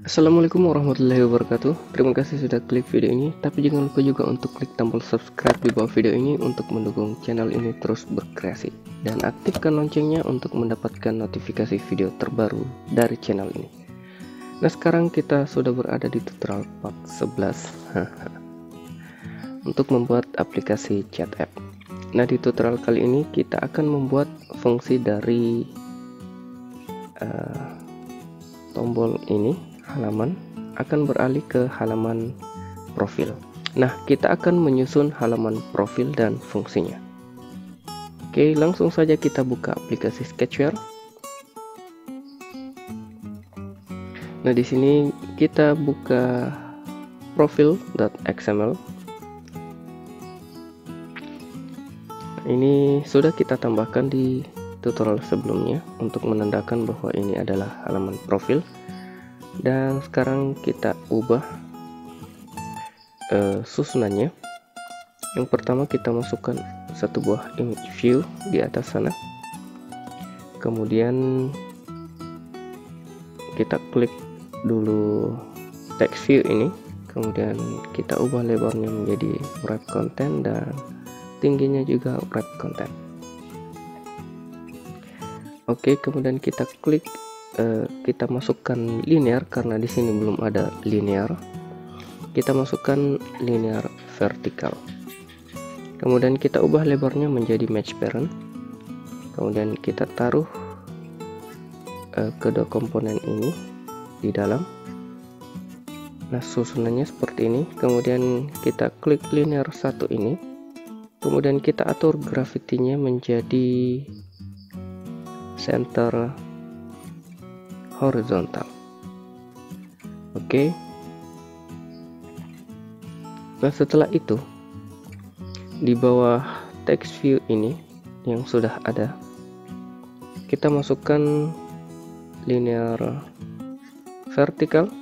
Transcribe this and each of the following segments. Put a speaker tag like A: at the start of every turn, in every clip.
A: Assalamualaikum warahmatullahi wabarakatuh. Terima kasih sudah klik video ini. Tapi jangan lupa juga untuk klik tombol subscribe di bawah video ini untuk mendukung channel ini terus berkreasi. Dan aktifkan loncengnya untuk mendapatkan notifikasi video terbaru dari channel ini. Nah, sekarang kita sudah berada di tutorial part 11 untuk membuat aplikasi chat app. Nah, di tutorial kali ini kita akan membuat fungsi dari tombol ini, halaman, akan beralih ke halaman profil. Nah, kita akan menyusun halaman profil dan fungsinya. Oke, langsung saja kita buka aplikasi Sketchware. Nah, di sini kita buka profil.xml. Ini sudah kita tambahkan di tutorial sebelumnya untuk menandakan bahwa ini adalah halaman profil. Dan sekarang kita ubah susunannya. Yang pertama kita masukkan satu buah image view di atas sana, kemudian kita klik dulu text view ini, kemudian kita ubah lebarnya menjadi wrap content dan tingginya juga wrap content. Oke, kemudian kita klik kita masukkan linear karena di sini belum ada linear. Kita masukkan linear vertikal. Kemudian kita ubah lebarnya menjadi match parent. Kemudian kita taruh kedua komponen ini di dalam. Nah, susunannya seperti ini. Kemudian kita klik linear satu ini. Kemudian kita atur gravity-nya menjadi center horizontal. Oke. Nah, setelah itu di bawah text view ini yang sudah ada, kita masukkan linear vertikal.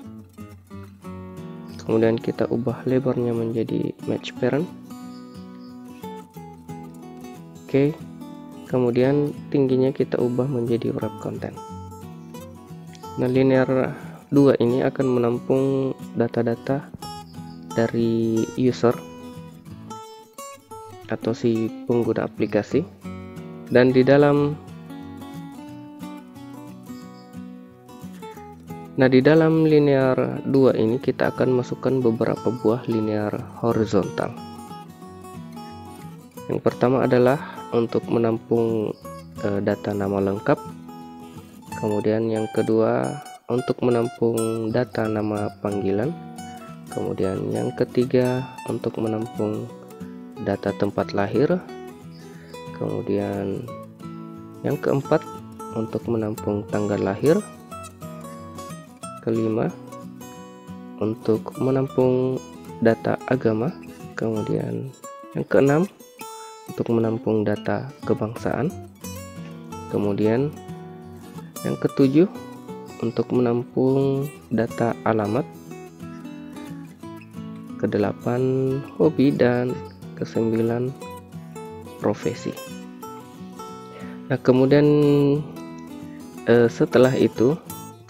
A: Kemudian kita ubah lebarnya menjadi match parent. Oke. Kemudian tingginya kita ubah menjadi wrap content. Nah, linear 2 ini akan menampung data-data dari user atau si pengguna aplikasi, dan di dalam linear 2 ini kita akan masukkan beberapa buah linear horizontal. Yang pertama adalah untuk menampung data nama lengkap. Kemudian yang kedua untuk menampung data nama panggilan. Kemudian yang ketiga untuk menampung data tempat lahir. Kemudian yang keempat untuk menampung tanggal lahir. Kelima untuk menampung data agama. Kemudian yang keenam untuk menampung data kebangsaan. Kemudian yang ketujuh untuk menampung data alamat. Kedelapan hobi, dan kesembilan profesi. Nah, kemudian setelah itu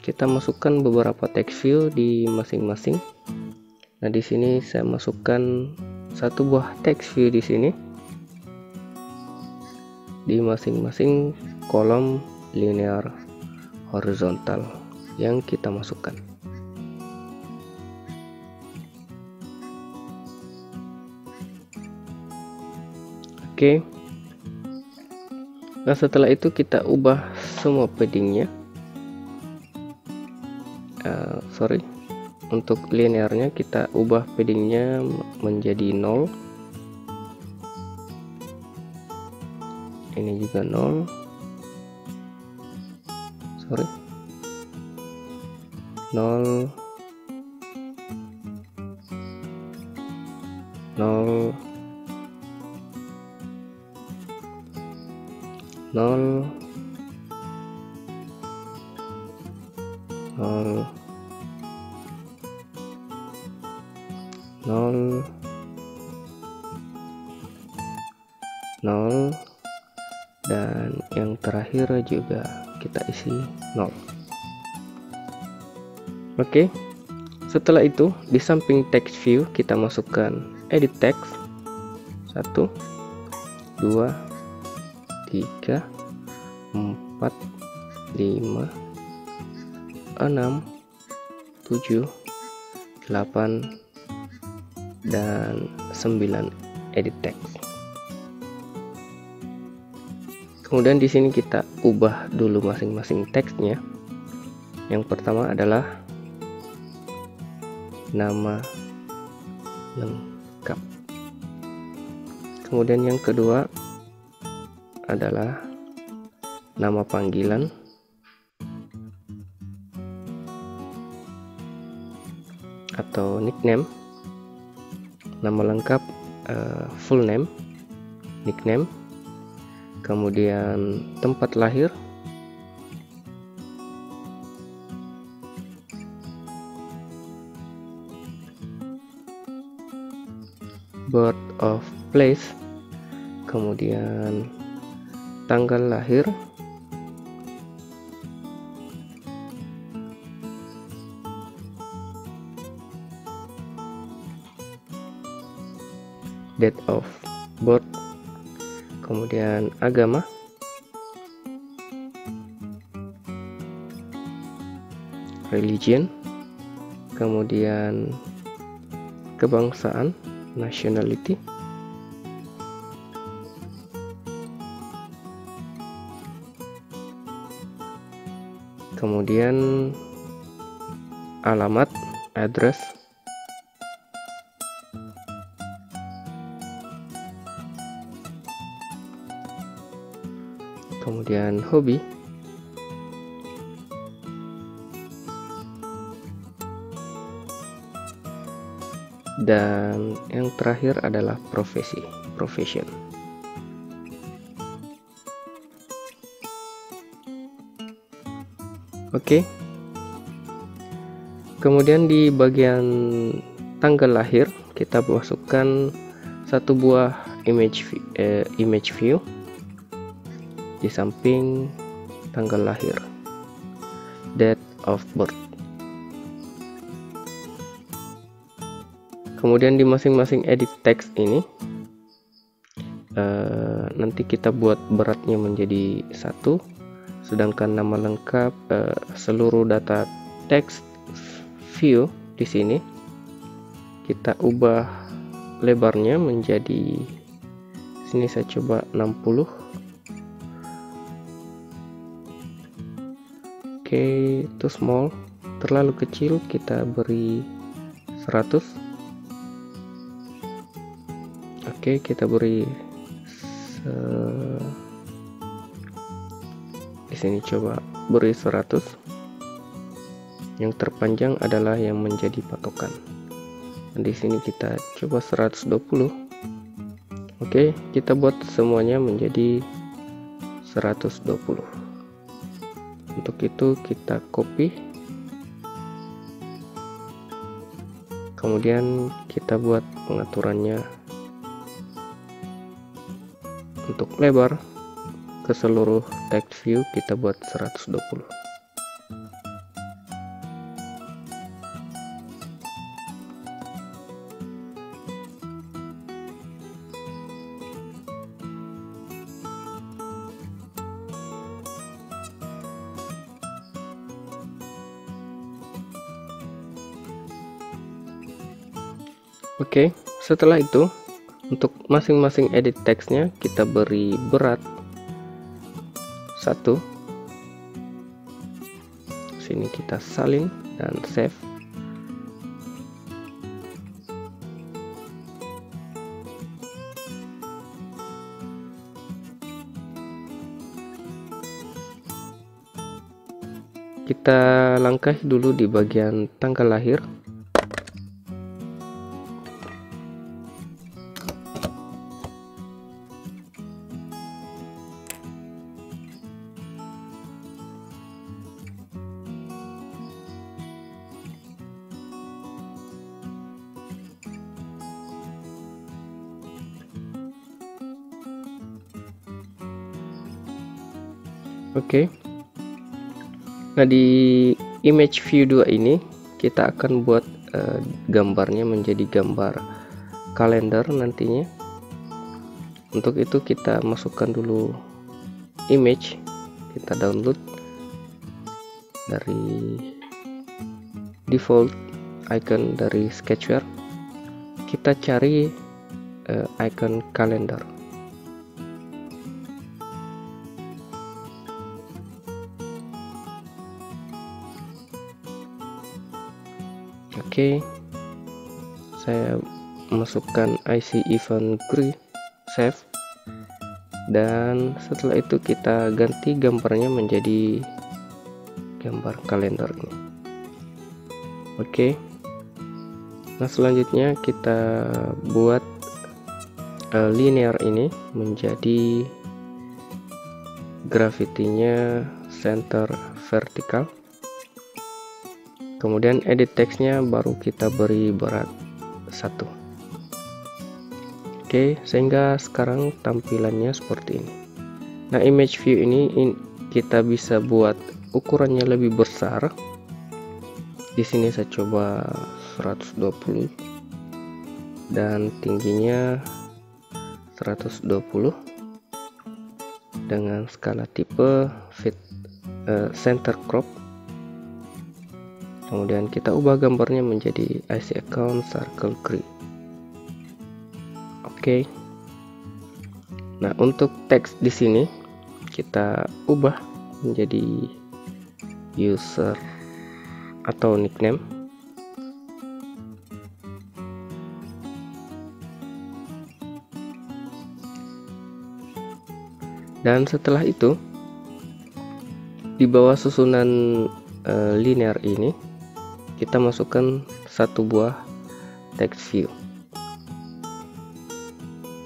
A: kita masukkan beberapa text view di masing-masing. Nah, di sini saya masukkan satu buah text view di sini di masing-masing kolom linear horizontal yang kita masukkan. Oke. Nah, setelah itu kita ubah semua paddingnya. Untuk linearnya kita ubah paddingnya menjadi 0. Ini juga 0. 0 0 0 0 0 0, dan yang terakhir juga kita isi 0. Oke, Setelah itu di samping text view kita masukkan edit text 1 2 3 4 5 6 7 8 dan 9 edit text. Kemudian di sini kita ubah dulu masing-masing teksnya. Yang pertama adalah nama lengkap. Kemudian yang kedua adalah nama panggilan. Atau nickname. Nama lengkap, full name, nickname. Kemudian tempat lahir, birth of place, kemudian tanggal lahir, date of birth, kemudian agama, religion, kemudian kebangsaan, nationality, kemudian alamat, address, kemudian hobi, dan yang terakhir adalah profession. Oke. Kemudian di bagian tanggal lahir kita masukkan satu buah image view di samping tanggal lahir, date of birth. Kemudian di masing-masing edit text ini nanti kita buat beratnya menjadi 1, sedangkan nama lengkap, seluruh data text view di sini kita ubah lebarnya menjadi, sini saya coba 60. Oke, itu small, terlalu kecil, kita beri 100. Oke, kita beri di sini coba beri 100. Yang terpanjang adalah yang menjadi patokan. Dan di sini kita coba 120. Oke, kita buat semuanya menjadi 120. Untuk itu kita copy, kemudian kita buat pengaturannya untuk lebar ke seluruh text view, kita buat 120. Oke, setelah itu untuk masing-masing edit teksnya kita beri berat 1. Sini kita salin dan save. Kita langkahi dulu di bagian tanggal lahir. Oke. Nah, di image view 2 ini kita akan buat gambarnya menjadi gambar kalender nantinya. Untuk itu kita masukkan dulu image, kita download dari default icon dari Sketchware, kita cari icon kalender. Oke, saya masukkan IC event GUI, save, dan setelah itu kita ganti gambarnya menjadi gambar kalender ini. Oke, nah selanjutnya kita buat linear ini menjadi gravitinya center vertikal. Kemudian edit teksnya baru kita beri berat 1. Oke, sehingga sekarang tampilannya seperti ini. Nah, image view ini kita bisa buat ukurannya lebih besar. Di sini saya coba 120 dan tingginya 120 dengan skala tipe fit center crop. Kemudian kita ubah gambarnya menjadi IC account circle grid. Oke. Nah, untuk teks di sini kita ubah menjadi user atau nickname. Dan setelah itu di bawah susunan linear ini kita masukkan satu buah text view.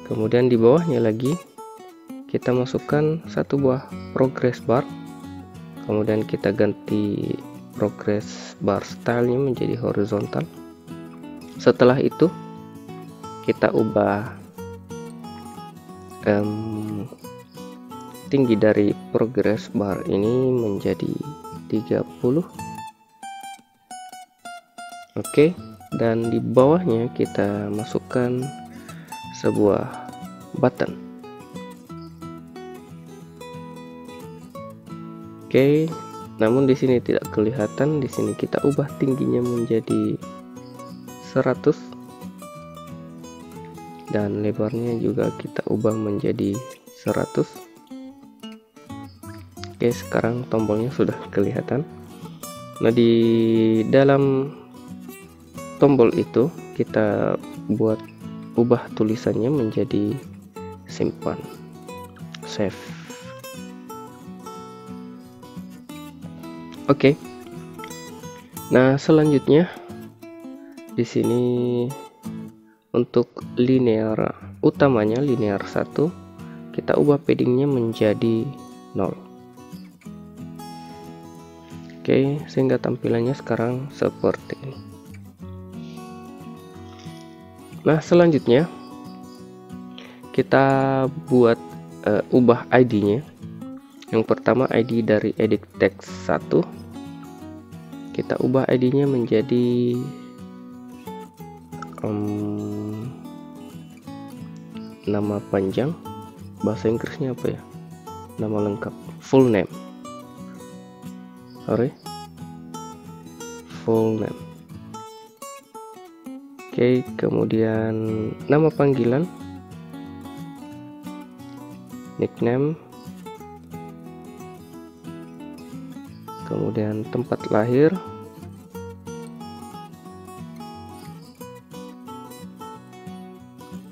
A: Kemudian di bawahnya lagi kita masukkan satu buah progress bar. Kemudian kita ganti progress bar stylenya menjadi horizontal. Setelah itu kita ubah tinggi dari progress bar ini menjadi 30. Oke, dan di bawahnya kita masukkan sebuah button. Oke, namun di sini tidak kelihatan. Di sini kita ubah tingginya menjadi 100 dan lebarnya juga kita ubah menjadi 100. Oke, sekarang tombolnya sudah kelihatan. Nah, di dalam tombol itu kita ubah tulisannya menjadi simpan, save. Oke. Nah, selanjutnya di sini untuk linear utamanya linear 1 kita ubah paddingnya menjadi 0. Oke, sehingga tampilannya sekarang seperti ini. Nah, selanjutnya kita buat ubah ID-nya. Yang pertama ID dari edit text 1. Kita ubah ID-nya menjadi nama panjang, bahasa Inggrisnya apa ya? Nama lengkap, full name. Full name. Oke, kemudian nama panggilan, nickname, kemudian tempat lahir,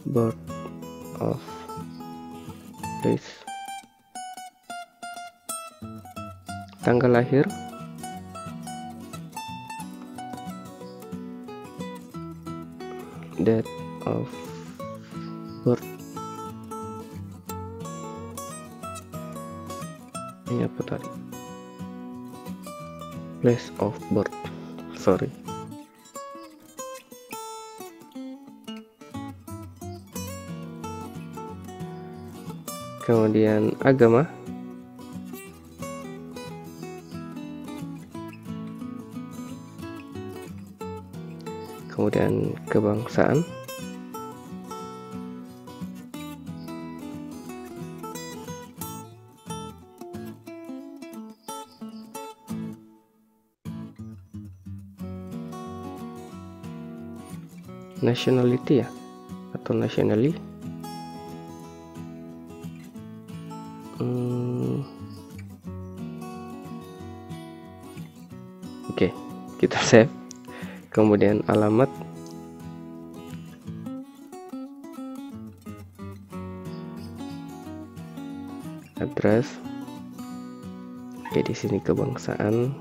A: birth of place, tanggal lahir, date of birth, ini apa tadi, place of birth, sorry. Kemudian agama, kemudian kebangsaan, nationality ya, atau nationally. Oke, kita save. Kemudian alamat, address. Oke, di sini kebangsaan,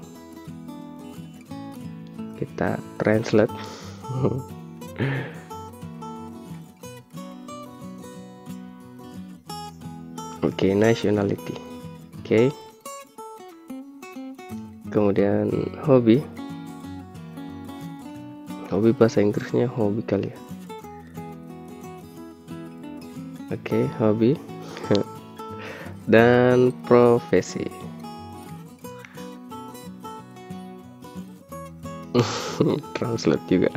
A: kita translate. Oke, nationality. Oke. Kemudian hobi. Hobi bahasa Inggrisnya hobi kali ya. Oke, hobi. Dan profesi. Translate juga.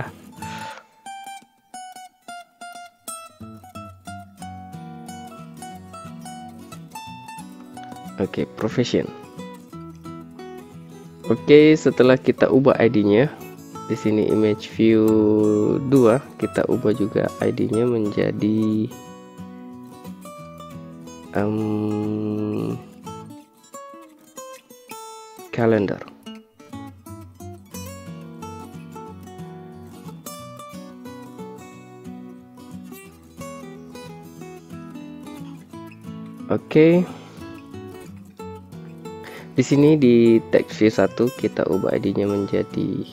A: Oke, profession. Oke, setelah kita ubah ID-nya, di sini image view 2, kita ubah juga ID-nya menjadi calendar. Oke. Di sini di text view 1 kita ubah ID-nya menjadi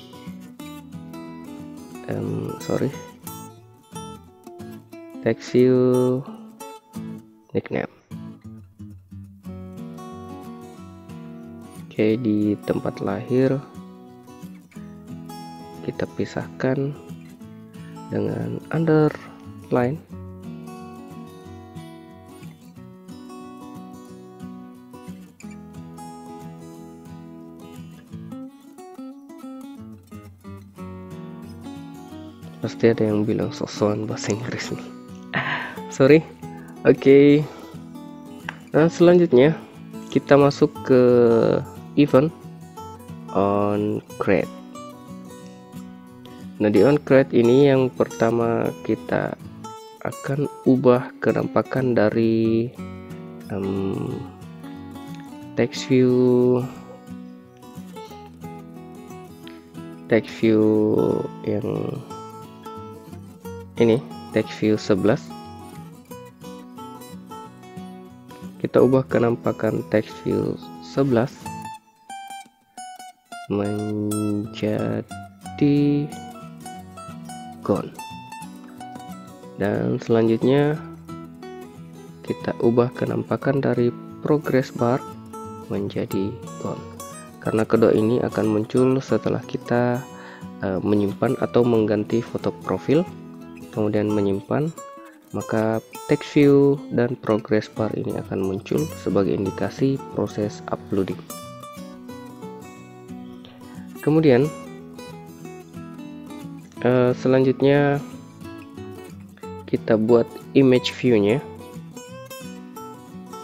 A: text view nickname. Oke, di tempat lahir kita pisahkan dengan underline. Pasti ada yang bilang sosokan bahasa Inggris nih. Sorry. Oke. Nah, selanjutnya kita masuk ke event on create. Nah, di on create ini yang pertama kita akan ubah kenampakan dari text view yang ini, text view 11. Kita ubah kenampakan text view 11 menjadi gone. Dan selanjutnya kita ubah kenampakan dari progress bar menjadi gone. Karena kedua ini akan muncul setelah kita menyimpan atau mengganti foto profil, kemudian menyimpan, maka text view dan progress bar ini akan muncul sebagai indikasi proses uploading. Kemudian selanjutnya kita buat image view-nya.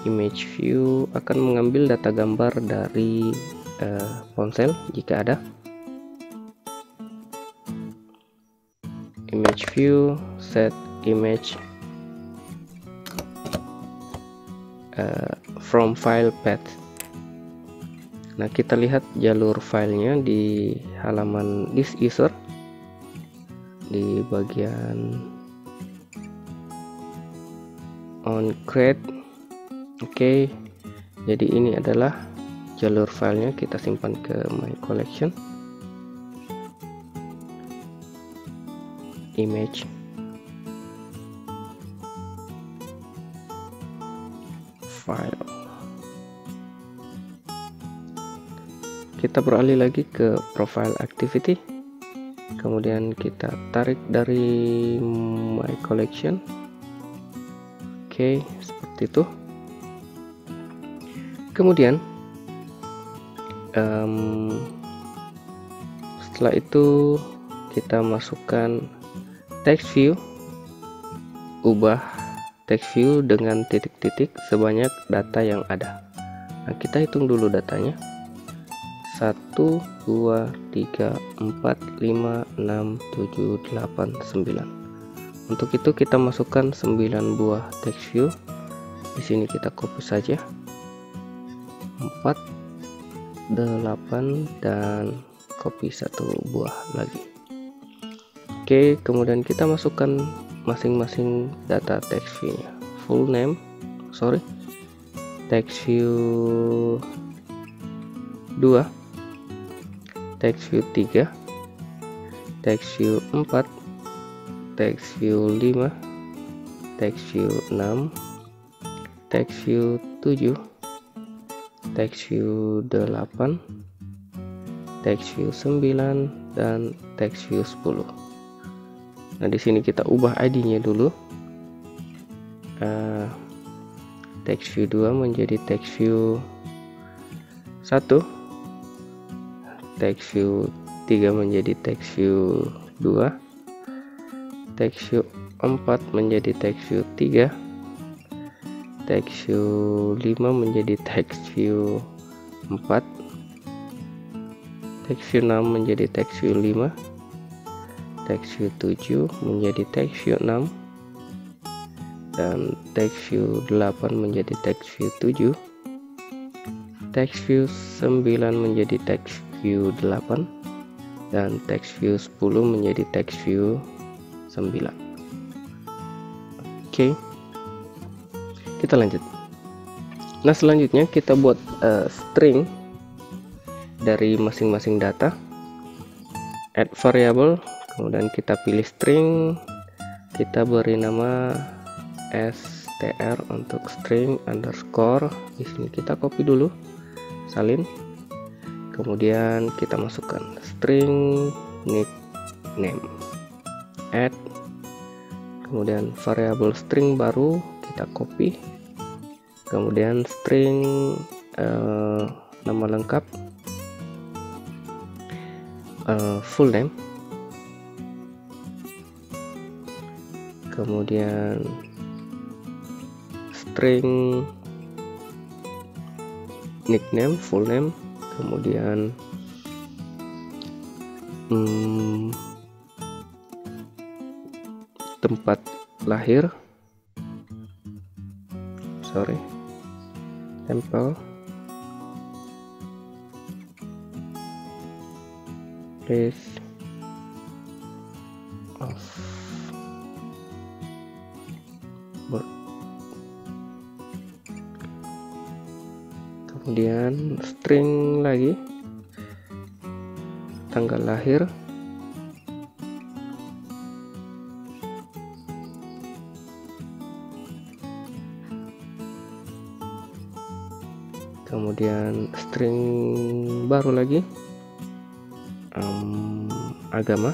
A: Image view akan mengambil data gambar dari ponsel jika ada. Image view, set image from file path. Nah, kita lihat jalur filenya di halaman this user di bagian on create. Oke, jadi ini adalah jalur filenya, kita simpan ke my collection. Image file. Kita beralih lagi ke profile activity, kemudian kita tarik dari my collection. Oke, seperti itu. Kemudian setelah itu kita masukkan text view, ubah text view dengan titik-titik sebanyak data yang ada. Nah, kita hitung dulu datanya. 1 2 3 4 5 6 7 8 9. Untuk itu kita masukkan 9 buah text view. Di sini kita copy saja 4 8 dan copy 1 buah lagi. Oke, kemudian kita masukkan masing-masing data text view-nya. Full name, text view 2, text view 3, text view 4, text view 5, text view 6, text view 7, text view 8, text view 9 dan text view 10. Nah, di sini kita ubah ID-nya dulu. Text view 2 menjadi text view 1, text view 3 menjadi text view 2, text view 4 menjadi text view 3, text view 5 menjadi text view 4, text view 6 menjadi text view 5, text view 7 menjadi text view 6, dan text view 8 menjadi text view 7, text view 9 menjadi text view 8, dan text view 10 menjadi text view 9. Oke, kita lanjut. Nah, selanjutnya kita buat string dari masing-masing data. Add variable, kemudian kita pilih string, kita beri nama str untuk string underscore. Di sini kita copy dulu, salin, kemudian kita masukkan string nickname, add, kemudian variabel string baru kita copy, kemudian string nama lengkap, full name, kemudian string nickname, full name, kemudian tempat lahir, tempel, place of birth, kemudian string lagi, tanggal lahir, kemudian string baru lagi, agama,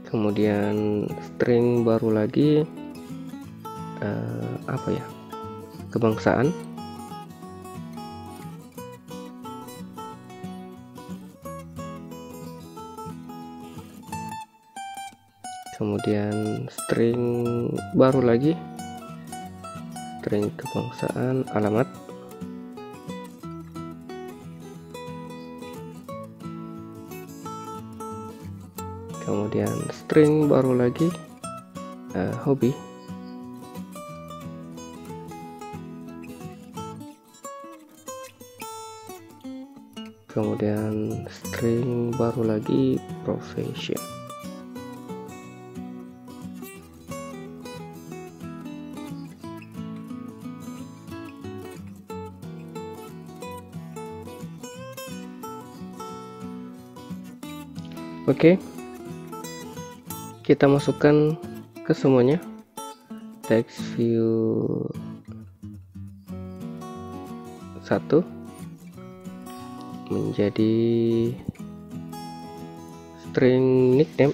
A: kemudian string baru lagi, kebangsaan, kemudian string baru lagi, string kebangsaan, alamat, kemudian string baru lagi, hobi, kemudian string baru lagi, profession. Oke, kita masukkan ke semuanya. Text view 1 menjadi string nickname,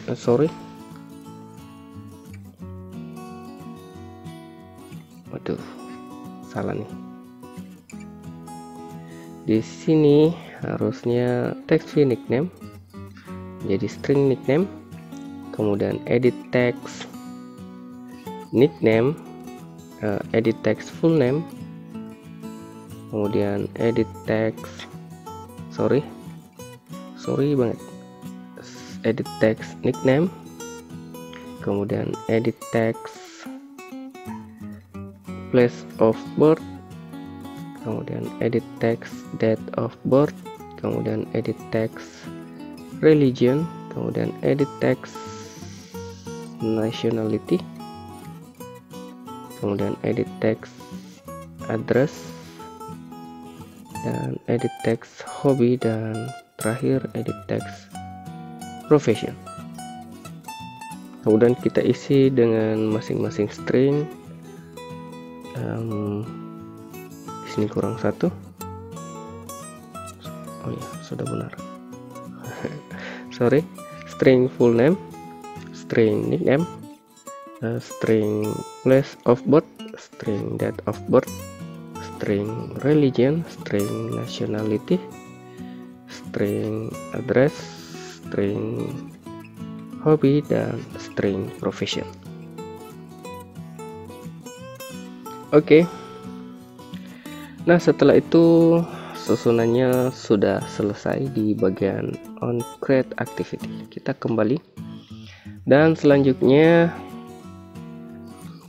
A: salah nih. Di sini harusnya text view nickname jadi string nickname, kemudian edit text nickname, edit text full name, kemudian edit text sorry banget, edit text nickname, kemudian edit text place of birth, kemudian edit text date of birth, kemudian edit text religion, kemudian edit text nationality, kemudian edit text address, dan edit text hobby, dan terakhir edit text profession. Kemudian kita isi dengan masing-masing string. Di sini kurang satu. Oh ya, sudah benar. Sorry. String full name, string nickname, string place of birth, string date of birth, string religion, string nationality, string address, string hobby, dan string profession. Oke. Nah, setelah itu susunannya sudah selesai di bagian on create activity. Kita kembali, dan selanjutnya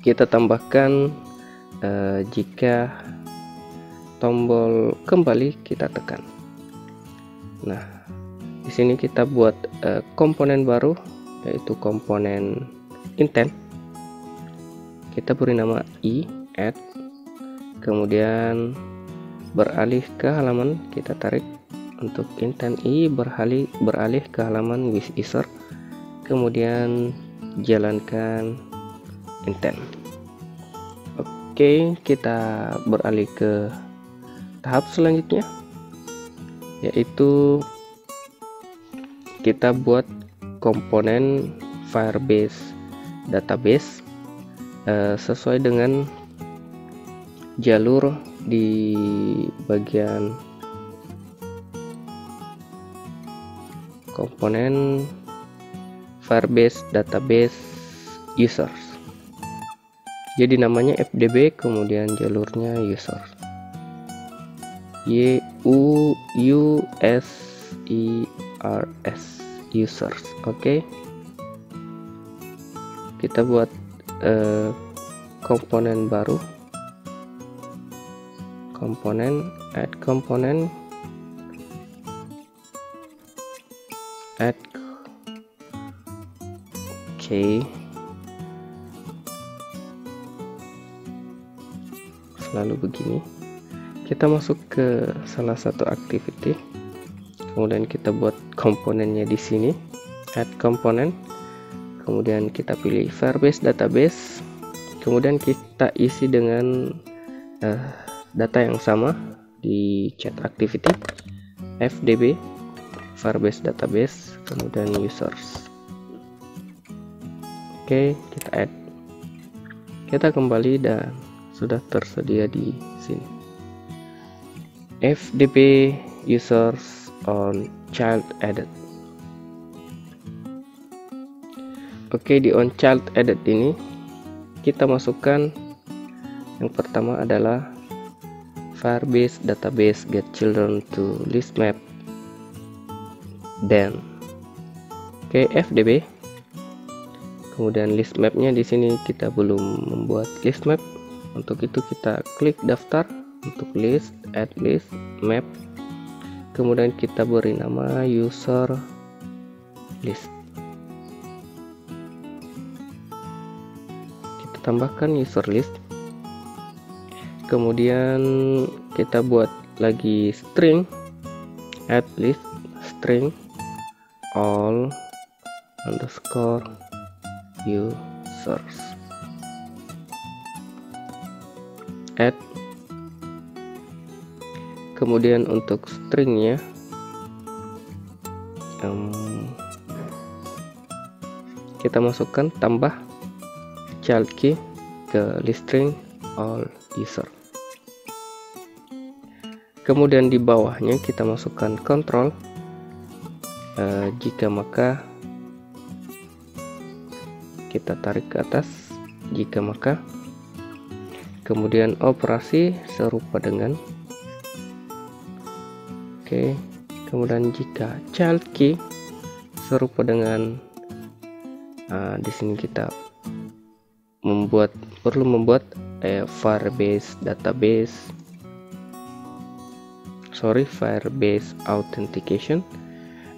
A: kita tambahkan jika tombol kembali kita tekan. Nah, di sini kita buat komponen baru, yaitu komponen intent. Kita beri nama add, kemudian beralih ke halaman, kita tarik untuk intent beralih ke halaman with user, kemudian jalankan intent. Oke, kita beralih ke tahap selanjutnya, yaitu kita buat komponen Firebase database sesuai dengan jalur di bagian komponen Firebase database users. Jadi namanya FDB, kemudian jalurnya users, users. Oke, kita buat komponen baru, add oke, selalu begini. Kita masuk ke salah satu activity, kemudian kita buat komponennya di sini, add component, kemudian kita pilih Firebase database, kemudian kita isi dengan data yang sama di chat activity, FDB Firebase database, kemudian users. Oke, kita add, kita kembali, dan sudah tersedia di sini FDB users on child added. Oke, di on child added ini kita masukkan yang pertama adalah Firebase database get children to list map, then FDB, kemudian list mapnya di sini kita belum membuat list map. Untuk itu kita klik daftar untuk list, add list map, kemudian kita beri nama user list. Kita tambahkan user list, kemudian kita buat lagi string add list, string all underscore users, add, kemudian untuk stringnya kita masukkan tambah child key ke list string all user. Kemudian di bawahnya kita masukkan kontrol, jika maka kita tarik ke atas, jika maka, kemudian operasi serupa dengan, oke, kemudian jika child key serupa dengan, di sini kita perlu membuat Firebase authentication,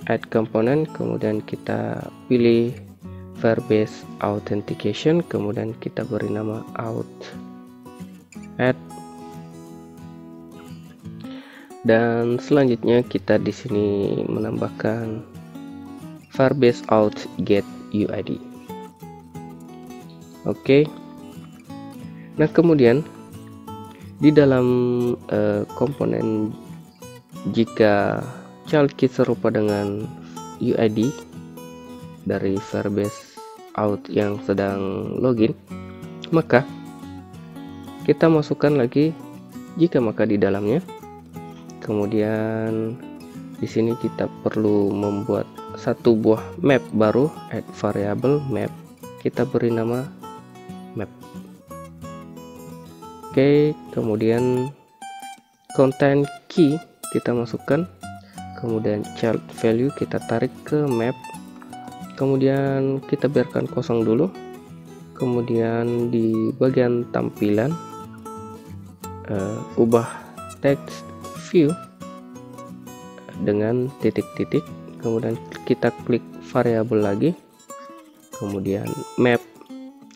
A: add component, kemudian kita pilih Firebase authentication, kemudian kita beri nama add, dan selanjutnya kita di sini menambahkan Firebase auth get UID. Oke. Nah, kemudian di dalam komponen jika child key serupa dengan UID dari Firebase auth yang sedang login, maka kita masukkan lagi jika maka di dalamnya. Kemudian di sini kita perlu membuat satu buah map baru, add variable map, kita beri nama map. Oke, kemudian content key kita masukkan, kemudian child value kita tarik ke map, kemudian kita biarkan kosong dulu. Kemudian di bagian tampilan ubah text view dengan titik-titik, kemudian kita klik variabel lagi, kemudian map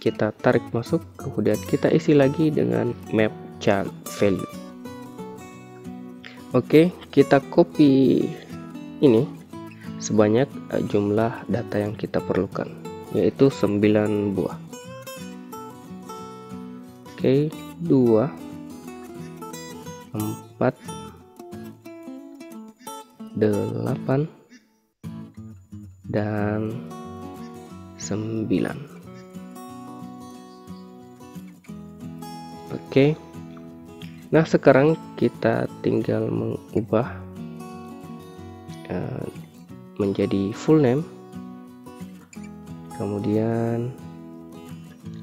A: kita tarik masuk, kemudian kita isi lagi dengan map child value. Oke, kita copy ini sebanyak jumlah data yang kita perlukan, yaitu 9 buah. Oke, 2 4 8 dan 9. Oke. Nah, sekarang kita tinggal mengubah menjadi full name. Kemudian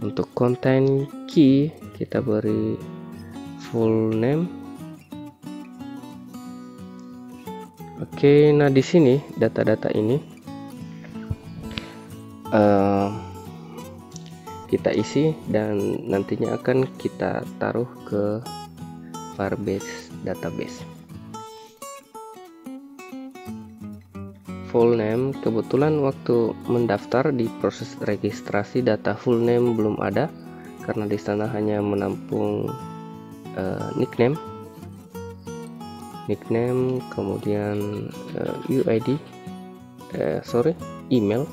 A: untuk content key kita beri full name. Oke, nah di sini data-data ini kita isi dan nantinya akan kita taruh ke Firebase database. Full name, kebetulan waktu mendaftar di proses registrasi data full name belum ada karena di sana hanya menampung nickname, kemudian UID, email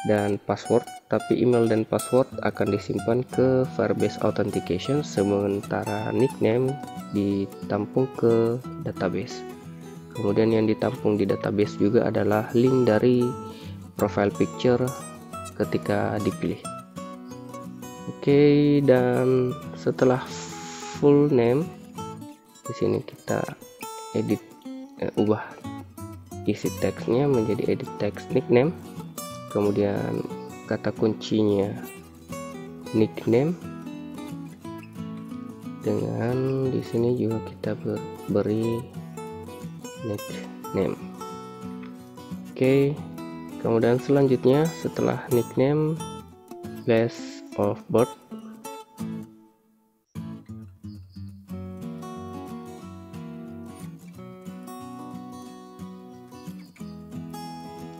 A: dan password, tapi email dan password akan disimpan ke Firebase authentication, sementara nickname ditampung ke database. Kemudian yang ditampung di database juga adalah link dari profile picture ketika dipilih. Oke, dan setelah full name, di sini kita edit, ubah isi teksnya menjadi edit text nickname, kemudian kata kuncinya nickname, dengan di sini juga kita beri nickname. Oke, kemudian selanjutnya setelah nickname, place of birth,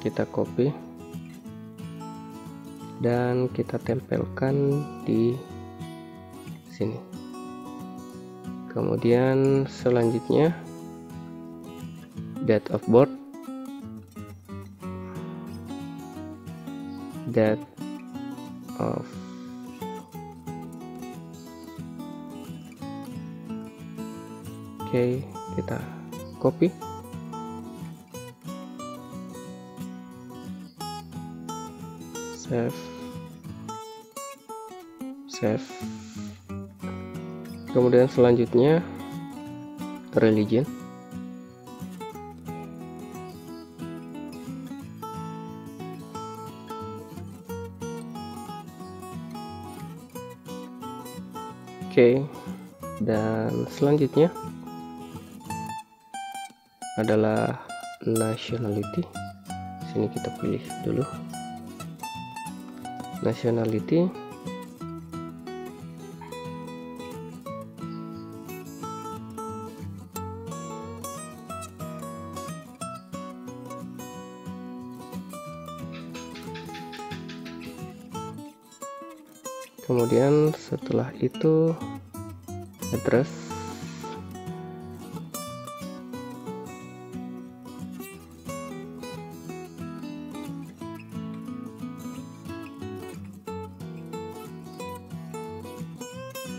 A: kita copy dan kita tempelkan di sini. Kemudian selanjutnya date of birth, date of oke, kita copy, save. Kemudian selanjutnya religion. Oke, dan selanjutnya adalah nationality. Sini kita pilih dulu nationality. Kemudian setelah itu address.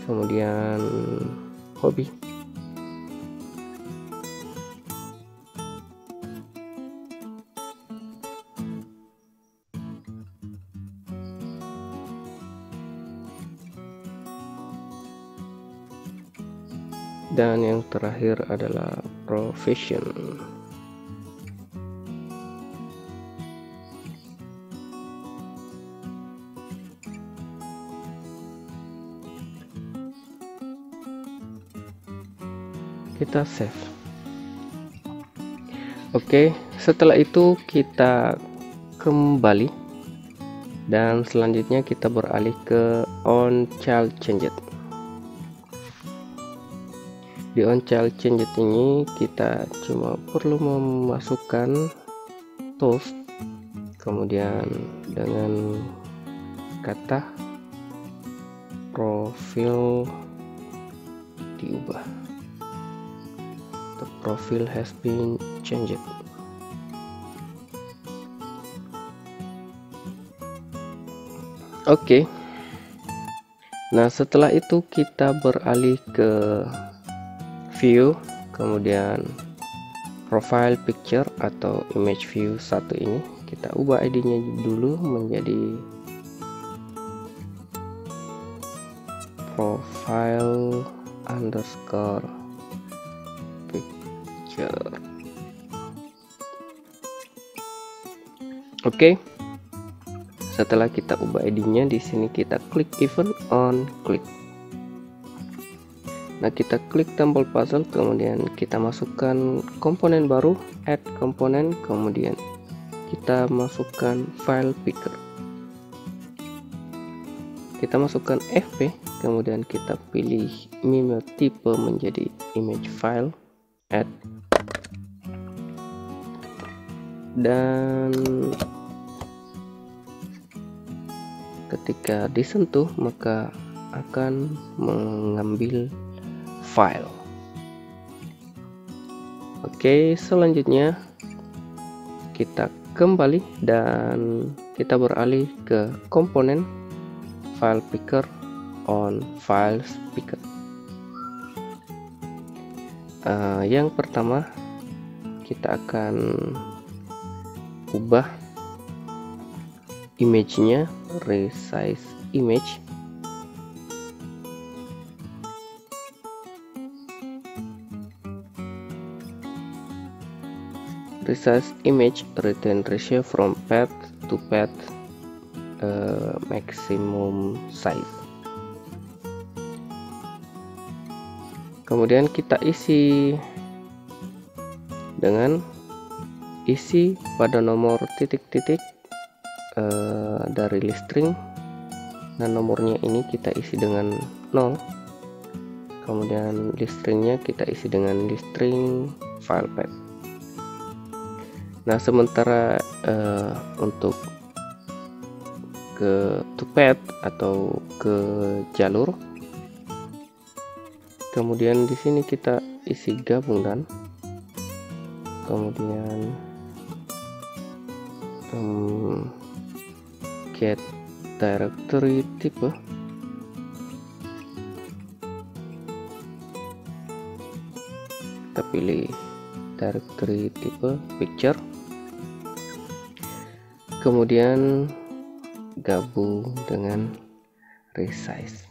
A: Kemudian hobi. Dan yang terakhir adalah profession. Kita save. Oke, setelah itu kita kembali dan selanjutnya kita beralih ke on child changed. Di on child changed ini kita cuma perlu memasukkan tools, kemudian dengan kata profil diubah. The profile has been changed. Oke. Nah, setelah itu kita beralih ke view, kemudian profile picture atau image view satu ini kita ubah ID-nya dulu menjadi profile underscore picture. Oke. Setelah kita ubah ID-nya, di sini kita klik event on click. Nah, kita klik tombol puzzle, kemudian kita masukkan komponen baru, add komponen, kemudian kita masukkan file picker. Kita masukkan FP, kemudian kita pilih meme type menjadi image file, add, dan ketika disentuh maka akan mengambil file. Oke, selanjutnya kita kembali dan kita beralih ke komponen file picker on file picker. Yang pertama kita akan ubah image-nya, resize image. Resize image retain ratio from path to path maximum size. Kemudian kita isi dengan isi pada nomor titik-titik dari list string. Nah, nomornya ini kita isi dengan 0. Kemudian list stringnya kita isi dengan list string file path. Nah, sementara untuk ke to path atau ke jalur, kemudian di sini kita isi gabung dan kemudian get directory type. Kita pilih directory type picture, kemudian gabung dengan resize.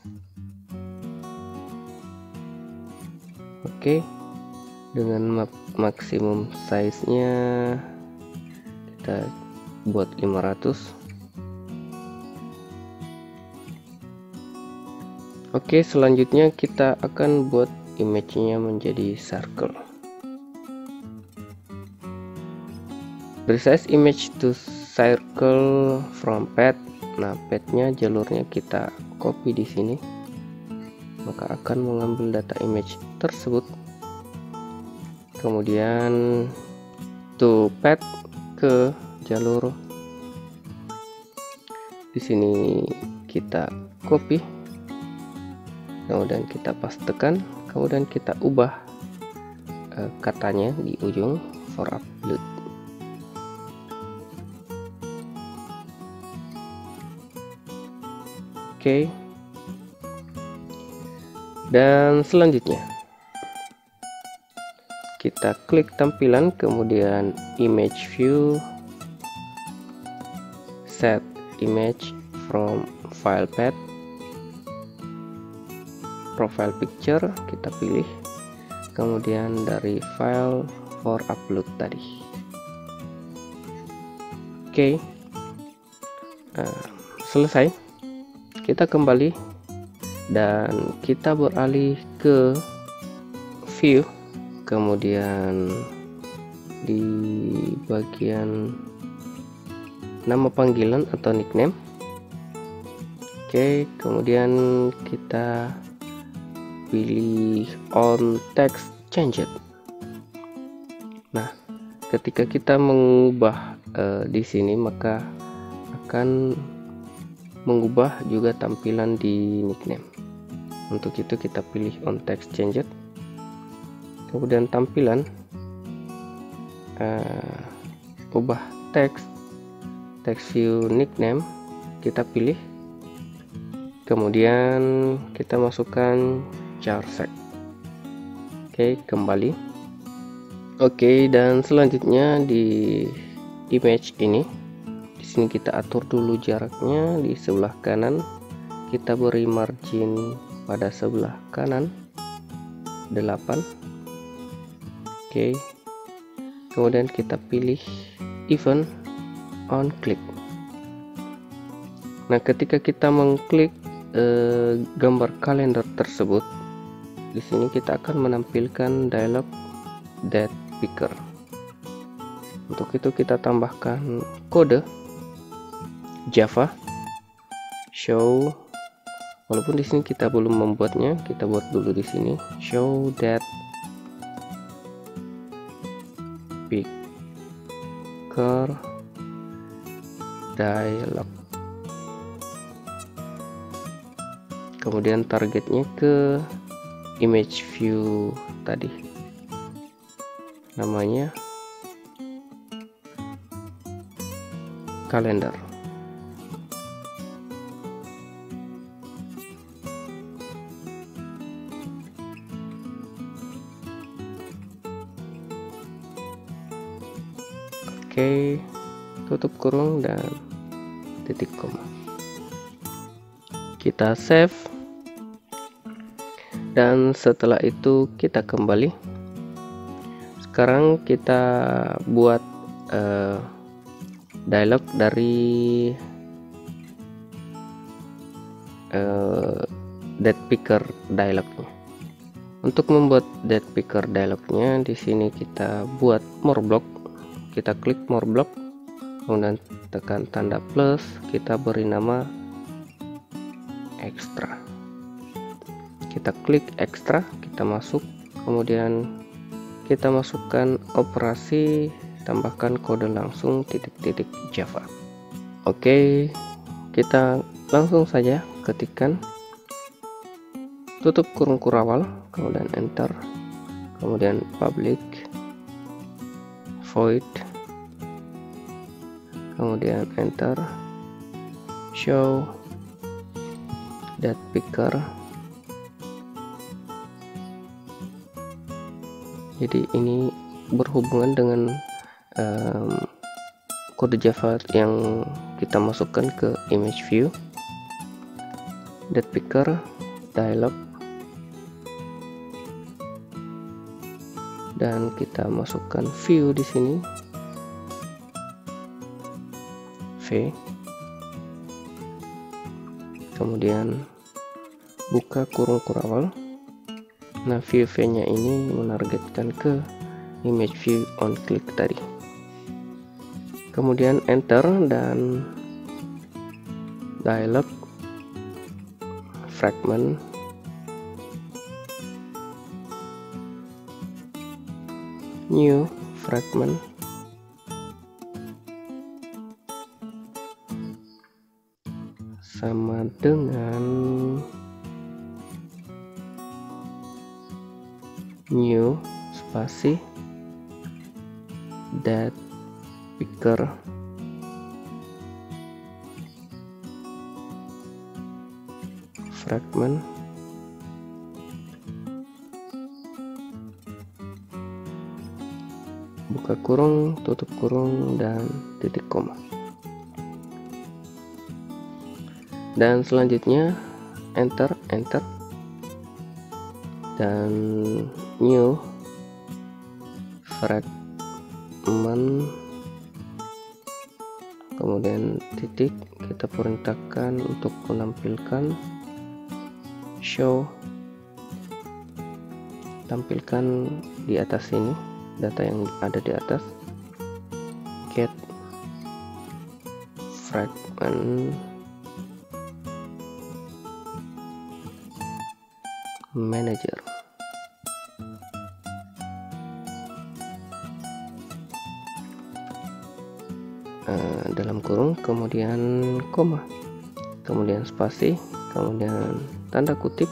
A: Oke, dengan maksimum size nya kita buat 500. Oke, selanjutnya kita akan buat image-nya menjadi circle. Resize image to circle from path. Nah, path-nya jalurnya kita copy di sini, maka akan mengambil data image tersebut. Kemudian to path ke jalur di sini kita copy, kemudian kita pastekan, kemudian kita ubah katanya di ujung for upload. Oke. Dan selanjutnya kita klik tampilan, kemudian image view, set image from file path, profile picture kita pilih, kemudian dari file for upload tadi. Oke. Selesai. Kita kembali dan kita beralih ke view, kemudian di bagian nama panggilan atau nickname. Oke, kemudian kita pilih on text changed. Nah, ketika kita mengubah di sini, maka akan mengubah juga tampilan di nickname. Untuk itu kita pilih on text changed, kemudian tampilan ubah text view nickname kita pilih, kemudian kita masukkan char sec. Oke, kembali. Oke, dan selanjutnya di image ini, di sini kita atur dulu jaraknya. Di sebelah kanan kita beri margin pada sebelah kanan 8. Oke, kemudian kita pilih event on click. Nah, ketika kita mengklik gambar kalender tersebut, di sini kita akan menampilkan dialog date picker. Untuk itu kita tambahkan kode Java show, walaupun di sini kita belum membuatnya, kita buat dulu di sini show date picker dialog. Kemudian targetnya ke image view tadi, namanya kalender. Oke, tutup kurung dan titik koma. Kita save, dan setelah itu kita kembali. Sekarang kita buat dialog dari date picker dialognya. Untuk membuat date picker dialognya, di sini kita buat more block. Kita klik more block, kemudian tekan tanda plus, kita beri nama extra. Kita klik extra, kita masuk, kemudian kita masukkan operasi, tambahkan kode langsung titik-titik Java. Oke, kita langsung saja ketikkan, tutup kurung kurawal, kemudian enter, kemudian public void, kemudian enter, show date picker. Jadi ini berhubungan dengan kode Java yang kita masukkan ke image view. Date picker dialog dan kita masukkan view di sini, V, kemudian buka kurung kurawal. Nah, view V-nya ini menargetkan ke image view on click tadi. Kemudian enter dan dialog fragment, new fragment, sama dengan new spasi that picker fragment, buka kurung, tutup kurung, dan titik koma. Dan selanjutnya enter dan new fragment, kemudian titik, kita perintahkan untuk menampilkan show, tampilkan di atas ini data yang ada di atas, get fragment manager. Dalam kurung, kemudian koma, kemudian spasi, kemudian tanda kutip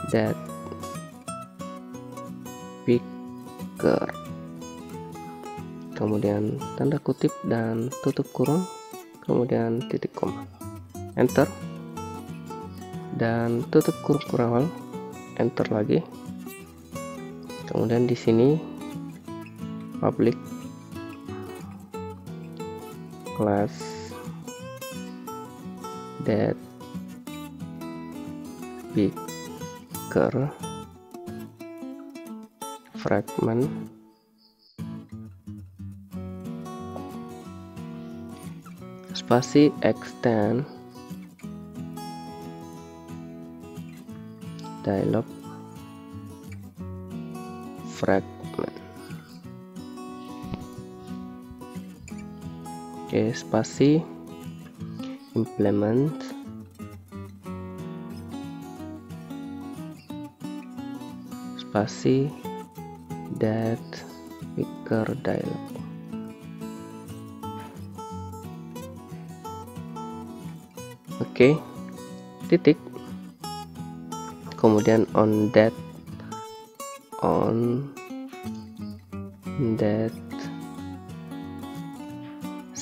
A: that picker, kemudian tanda kutip dan tutup kurung, kemudian titik koma, enter dan tutup kurung kurawal, enter lagi. Kemudian di sini public class that picker fragment spasi extend dialog fragment. Oke, spasi implement spasi that picker dialog. Oke, titik, kemudian on that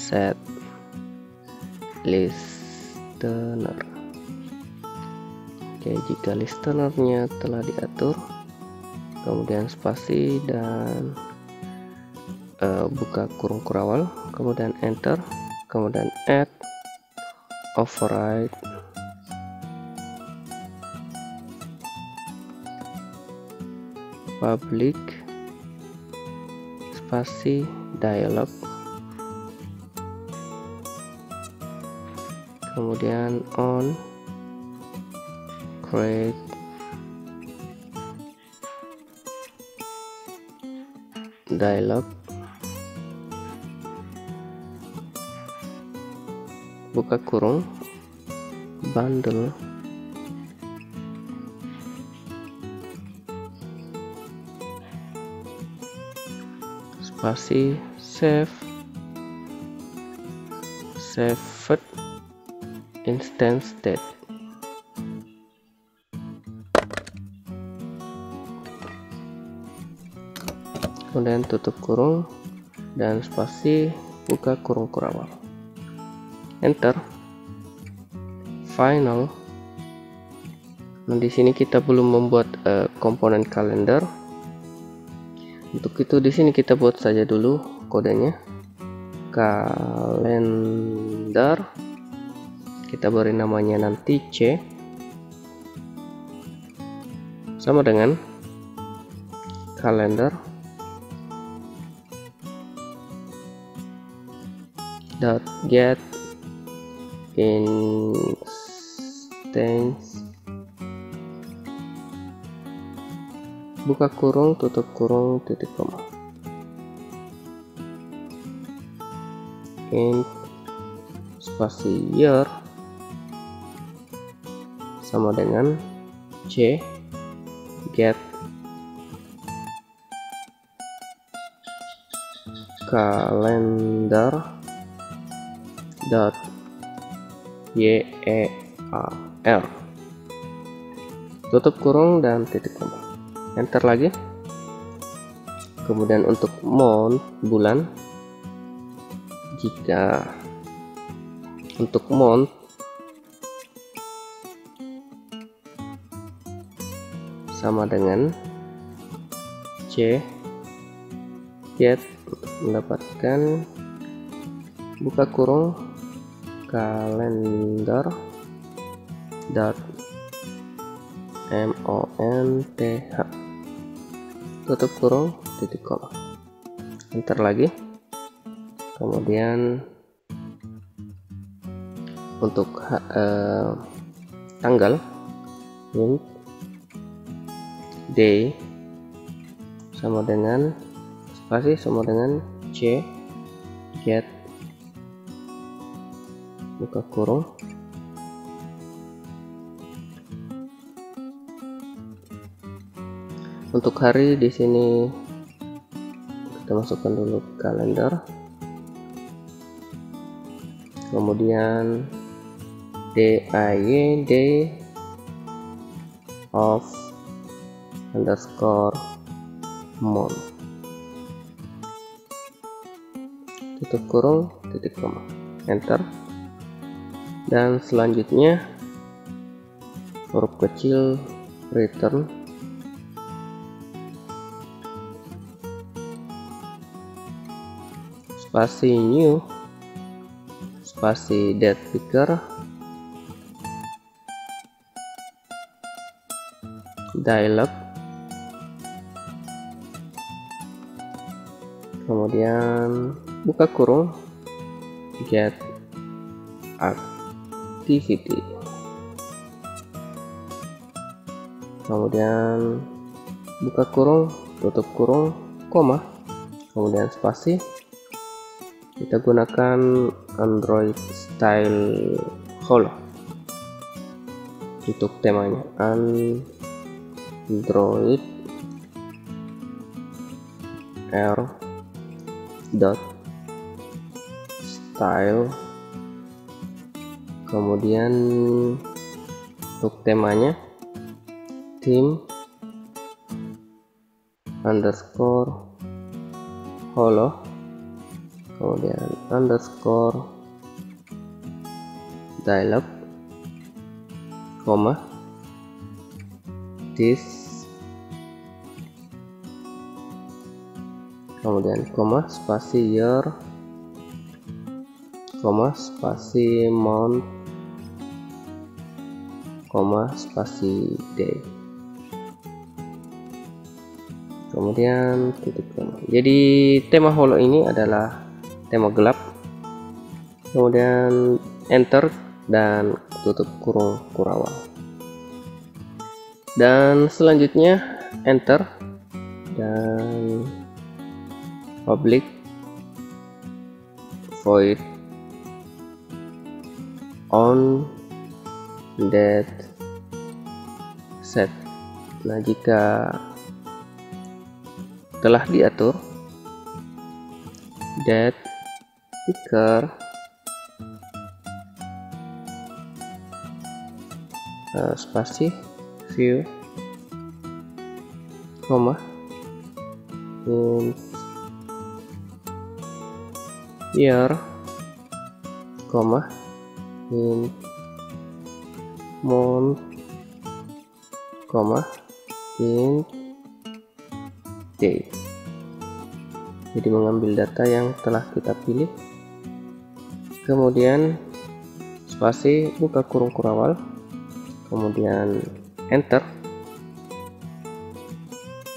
A: set listener. Oke, jika listenernya telah diatur, kemudian spasi dan buka kurung kurawal, kemudian enter, kemudian add override public spasi dialog, kemudian on create dialog, buka kurung bundle spasi saved instance state, kemudian tutup kurung dan spasi buka kurung kurawal, enter, final. Nah, di sini kita belum membuat komponen kalender. Untuk itu di sini kita buat saja dulu kodenya, kalender, kita beri namanya nanti C sama dengan kalender dot get instance buka kurung tutup kurung titik koma int spasi year sama dengan c get calendar dot year tutup kurung dan titik koma, enter lagi. Kemudian untuk month bulan, jika untuk month sama dengan c get mendapatkan buka kurung kalender dot month tutup kurung titik koma, enter lagi. Kemudian untuk tanggal int day sama dengan spasi sama dengan c get buka kurung untuk hari. Di sini kita masukkan dulu kalender, kemudian day of underscore month tutup kurung titik koma, enter. Dan selanjutnya huruf kecil return spasi new spasi date picker dialog, kemudian buka kurung get activity, kemudian buka kurung tutup kurung koma, kemudian spasi. Kita gunakan Android style holo untuk temanya, Android r dot style, kemudian untuk temanya theme underscore holo, kemudian underscore dialog, koma this, kemudian koma spasi year, koma spasi month, koma spasi day, kemudian titik koma. Jadi tema holo ini adalah tema gelap, kemudian enter dan tutup kurung kurawal, dan selanjutnya enter dan public void on that set. Nah, jika telah diatur that picker spasi view, koma int year, koma int month, koma int day. Jadi mengambil data yang telah kita pilih, kemudian spasi buka kurung kurawal, kemudian enter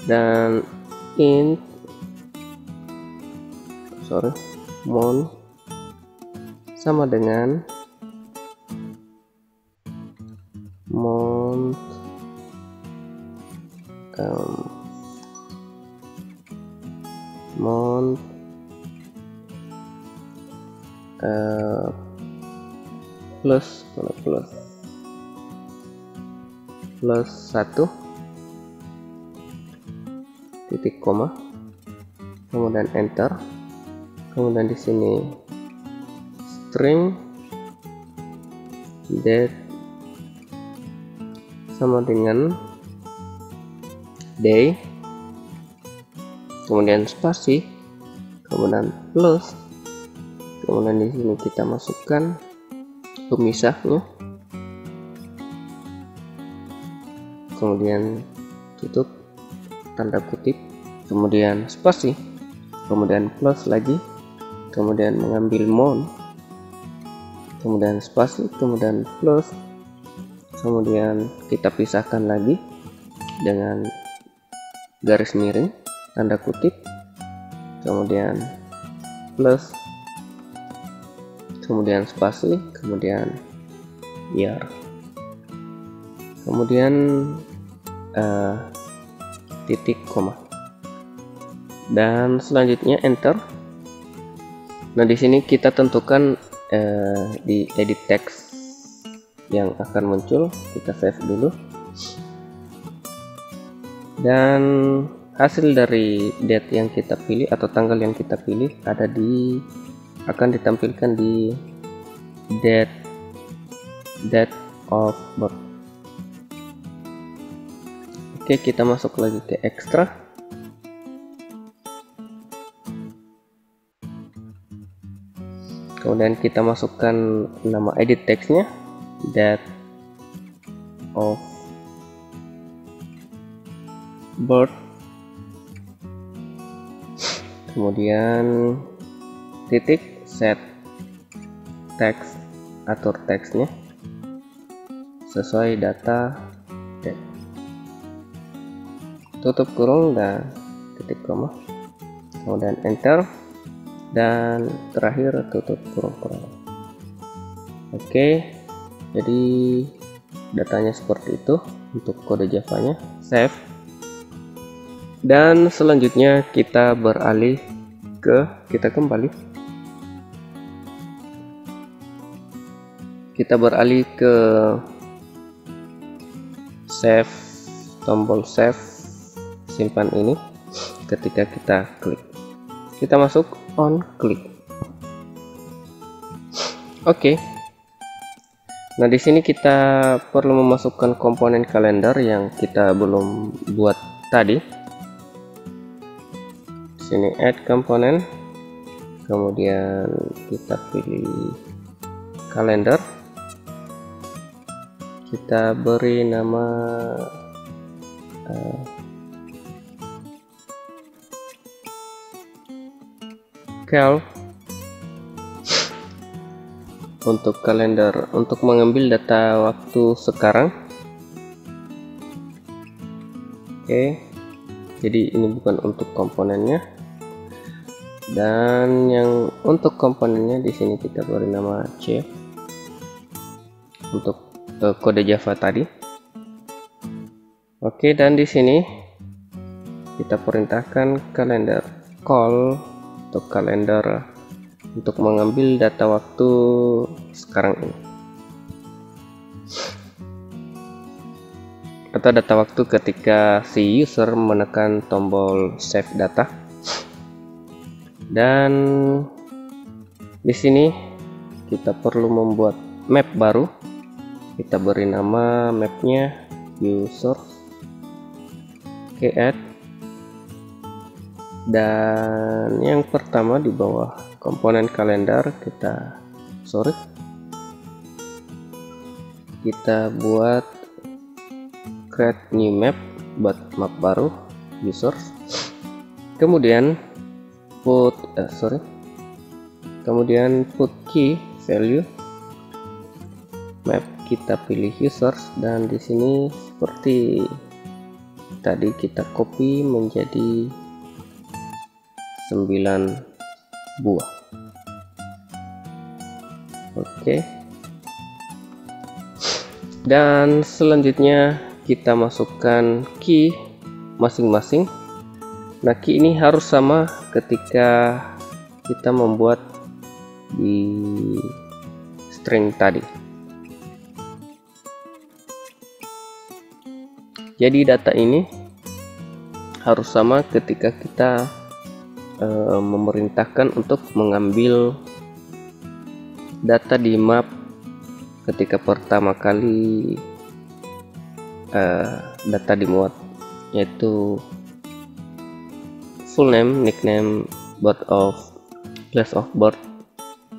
A: dan month, sama dengan mount plus 1 titik koma, kemudian enter, kemudian di sini string date sama dengan day, kemudian spasi, kemudian plus, kemudian di sini kita masukkan pemisahnya, kemudian tutup tanda kutip, kemudian spasi, kemudian plus lagi, kemudian mengambil mount, kemudian spasi, kemudian plus, kemudian kita pisahkan lagi dengan garis miring tanda kutip, kemudian plus, kemudian spasi, kemudian year, kemudian titik koma, dan selanjutnya enter. Nah, di sini kita tentukan di edit text yang akan muncul, kita save dulu, dan hasil dari date yang kita pilih atau tanggal yang kita pilih akan ditampilkan di date of birth. Oke, kita masuk lagi ke extra, kemudian kita masukkan nama edit textnya date of birth, kemudian titik set text, atur teksnya sesuai data date, tutup kurung dan titik koma, kemudian enter, dan terakhir tutup kurung. Oke, jadi datanya seperti itu untuk kode Java-nya. Save, dan selanjutnya kita beralih ke save, tombol save, simpan ini. Ketika kita klik, kita masuk on klik. Oke. Nah, di sini kita perlu memasukkan komponen kalender yang kita belum buat tadi. Di sini add komponen, kemudian kita pilih kalender, kita beri nama cal untuk kalender, untuk mengambil data waktu sekarang. Oke, jadi ini bukan untuk komponennya, dan yang untuk komponennya di sini kita beri nama C untuk kode Java tadi. Oke, dan di sini kita perintahkan kalender call untuk kalender untuk mengambil data waktu sekarang ini, atau data waktu ketika si user menekan tombol save data. Dan di sini kita perlu membuat map baru, kita beri nama mapnya user, add, dan yang pertama di bawah komponen kalender kita buat create new map, buat map baru users, kemudian put key value map, kita pilih users, dan di sini seperti tadi kita copy menjadi 9 buah. Oke. Dan selanjutnya kita masukkan key masing-masing. Nah, key ini harus sama ketika kita membuat di string tadi. Jadi data ini harus sama ketika kita memerintahkan untuk mengambil data di map ketika pertama kali data dimuat, yaitu full name, nickname, birth of, place of birth,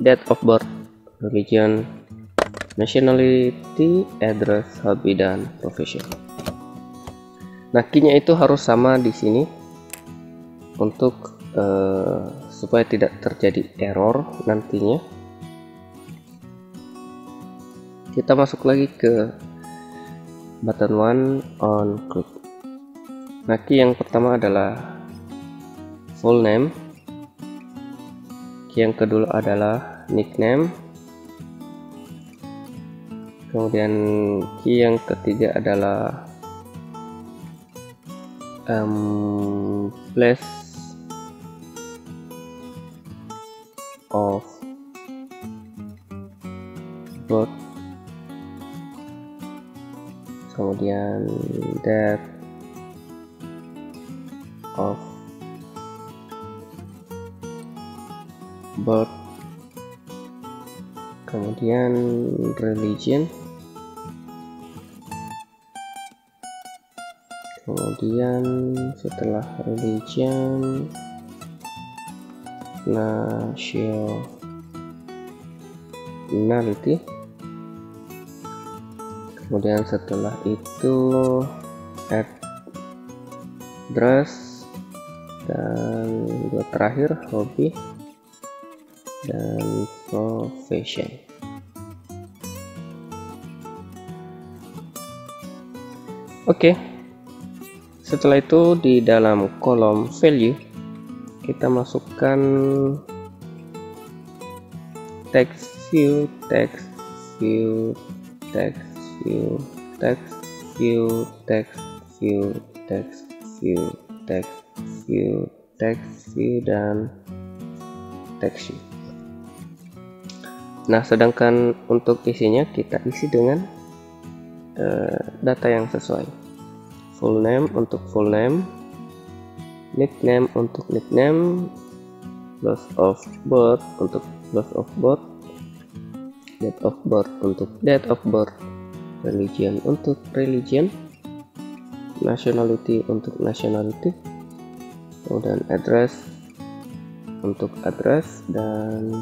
A: date of birth, religion, nationality, address, hobby, dan profession. Nah, key-nya itu harus sama di sini untuk supaya tidak terjadi error nantinya. Kita masuk lagi ke button one on click. Nah, key yang pertama adalah full name, key yang kedua adalah nickname, kemudian key yang ketiga adalah place of birth, kemudian date of birth, kemudian religion, kemudian setelah religion nationality, kemudian setelah itu address, dan dua terakhir hobby dan profession. Oke. Setelah itu di dalam kolom value kita masukkan text view, text view, text view, text view, text view, text view, text view, text view, dan text view. Nah, sedangkan untuk isinya kita isi dengan data yang sesuai. Full name untuk full name, nickname untuk nickname, place of birth untuk place of birth, date of birth untuk date of birth, religion untuk religion, nationality untuk nationality, kemudian address untuk address, dan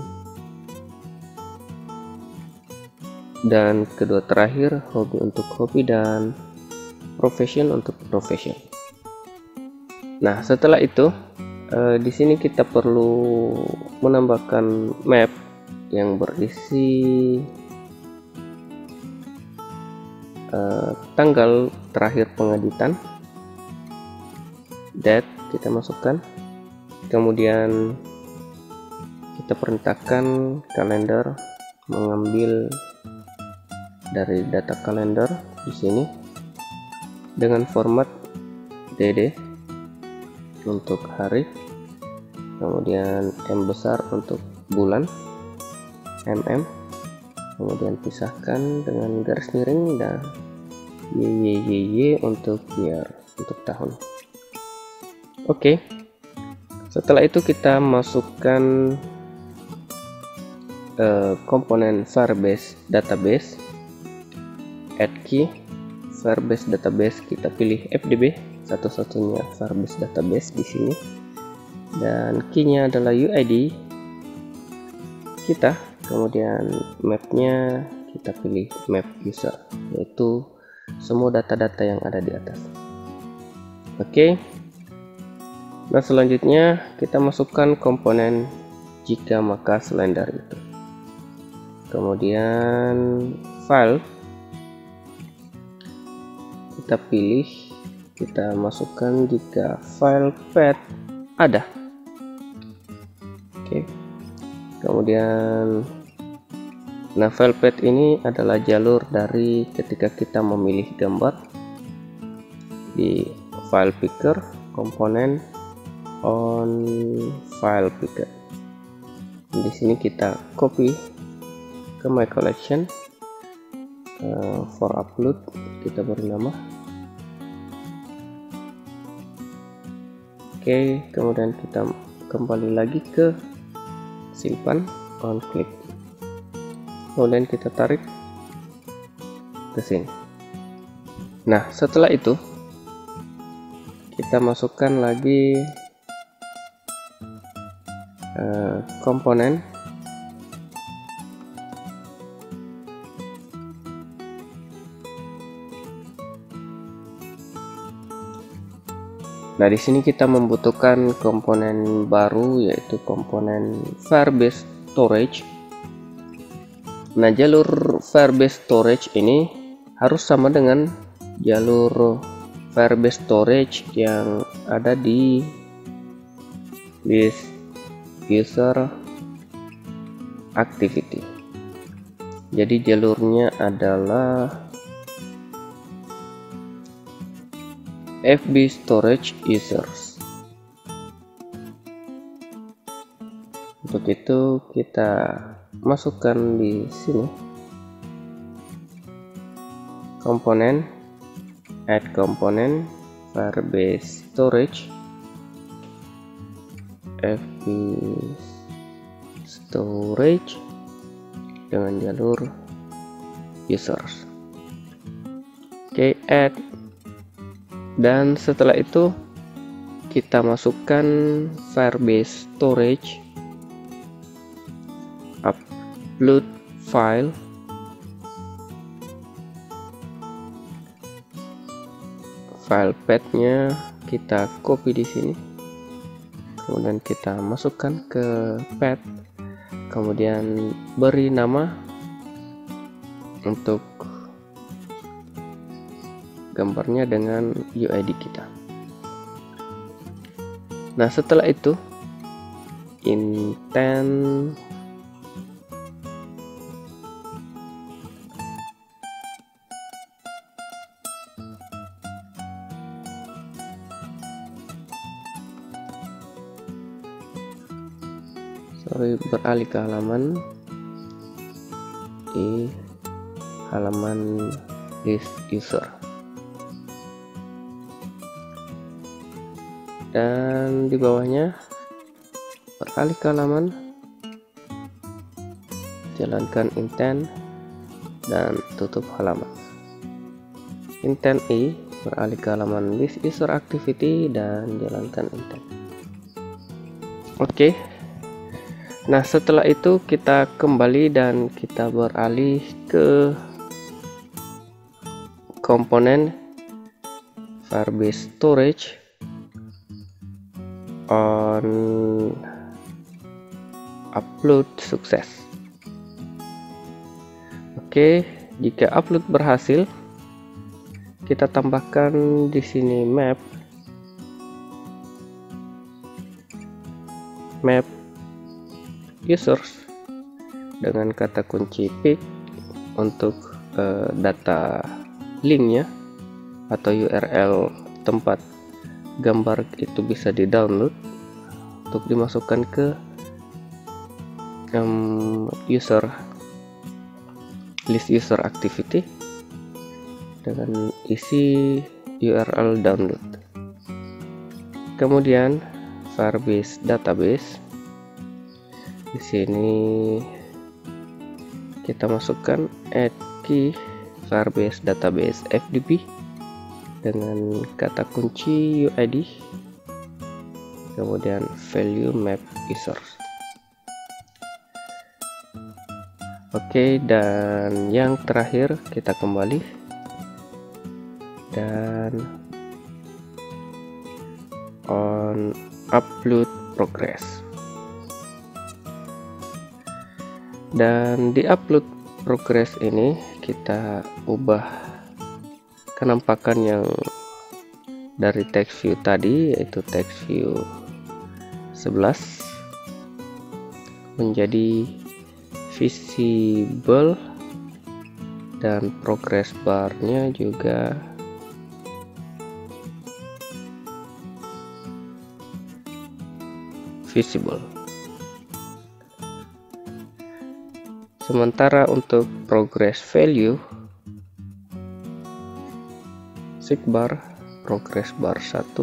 A: kedua terakhir hobby untuk hobby, dan profession untuk profession. Nah, setelah itu di sini kita perlu menambahkan map yang berisi tanggal terakhir pengeditan, date kita masukkan, kemudian kita perintahkan kalender mengambil dari data kalender di sini dengan format DD untuk hari, kemudian M besar untuk bulan, MM, kemudian pisahkan dengan garis miring, dan YYYY untuk year, untuk tahun. Oke. Setelah itu kita masukkan komponen Firebase database, add key Firebase database, kita pilih FDB, satu-satunya Firebase database di sini, dan key-nya adalah UID kita, kemudian mapnya kita pilih map user, yaitu semua data-data yang ada di atas. Oke. Nah, selanjutnya kita masukkan komponen jika maka slender itu, kemudian file kita pilih, kita masukkan jika file path ada. Oke. Kemudian Nah, file path ini adalah jalur dari ketika kita memilih gambar di file picker, komponen on file picker. Di sini kita copy ke my collection, for upload kita beri nama. Oke, kemudian kita kembali lagi ke simpan, on click, kemudian kita tarik ke sini. Nah, setelah itu kita masukkan lagi komponen Nah, di sini kita membutuhkan komponen baru, yaitu komponen Firebase Storage. Nah, jalur Firebase Storage ini harus sama dengan jalur Firebase Storage yang ada di list user activity. Jadi jalurnya adalah FB storage users. Untuk itu kita masukkan di sini komponen, add komponen Firebase storage FB storage dengan jalur users. Oke, add. Dan setelah itu kita masukkan Firebase storage upload file, file path-nya kita copy di sini, kemudian kita masukkan ke path, kemudian beri nama untuk gambarnya dengan UID kita. Nah, setelah itu intent beralih ke halaman di halaman list user. Dan di bawahnya beralih ke halaman, jalankan intent dan tutup halaman. Intent I beralih ke halaman list user activity dan jalankan intent. Oke. Nah, setelah itu kita kembali dan kita beralih ke komponen Firebase storage on upload sukses. Oke, jika upload berhasil, kita tambahkan di sini map users dengan kata kunci pick untuk data linknya atau URL tempat gambar itu bisa di download untuk dimasukkan ke list user activity dengan isi URL download. Kemudian Firebase database, di sini kita masukkan add key Firebase database FDB dengan kata kunci UID, kemudian value map users. Oke, dan yang terakhir kita kembali dan on upload progress. Dan di upload progress ini kita ubah kenampakan yang dari text view tadi, yaitu text view 11 menjadi visible, dan progress barnya juga visible. Sementara untuk progress value, seekbar progress bar 1,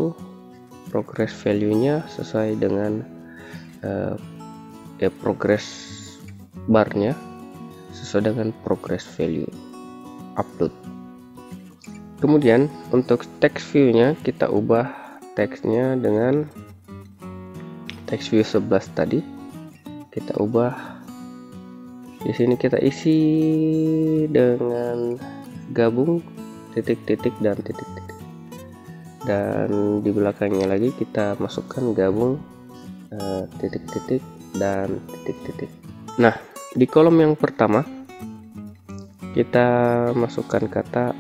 A: progress value nya sesuai dengan progress barnya sesuai dengan progress value upload. Kemudian untuk text view nya kita ubah teksnya dengan text view 11 tadi, kita ubah. Di sini kita isi dengan gabung titik-titik dan titik-titik, dan di belakangnya lagi kita masukkan gabung titik-titik dan titik-titik. Nah, di kolom yang pertama kita masukkan kata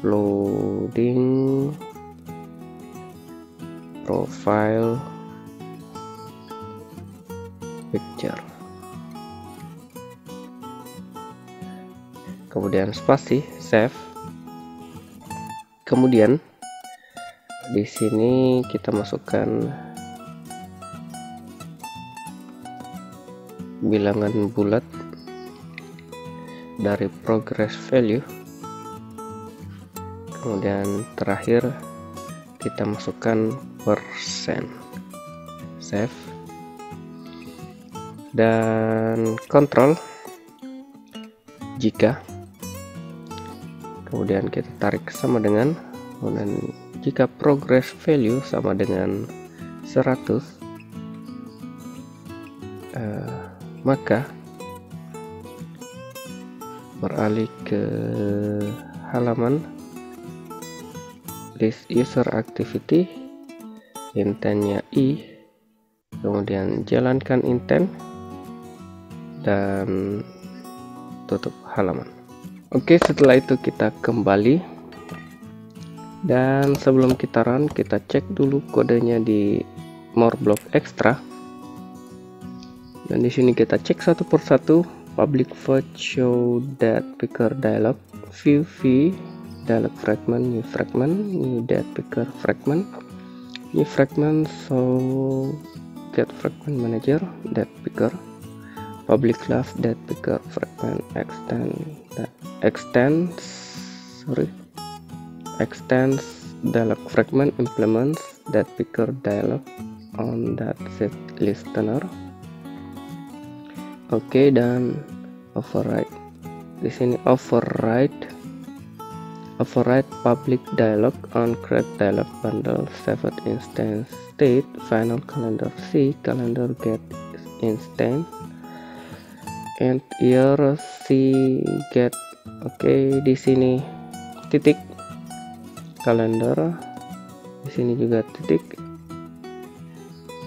A: uploading profile picture, kemudian spasi, save. Kemudian di sini kita masukkan bilangan bulat dari progress value, kemudian terakhir kita masukkan persen, save, dan kontrol jika. Kemudian kita tarik sama dengan, kemudian jika progress value sama dengan 100, maka beralih ke halaman list user activity, intentnya I, kemudian jalankan intent dan tutup halaman. Oke, setelah itu kita kembali, dan sebelum kita run kita cek dulu kodenya di more block extra, dan di sini kita cek satu persatu. Public void show that picker dialog, view v dialog fragment, new that picker fragment, new fragment, so get fragment manager that picker, public class that picker fragment, extends dialog fragment, implements that picker dialog on that set listener. Oke, dan override. Di sini override public dialog on create dialog bundle, saved instance state, final calendar C, calendar get instance, and year C get. Oke, di sini titik calendar, di sini juga titik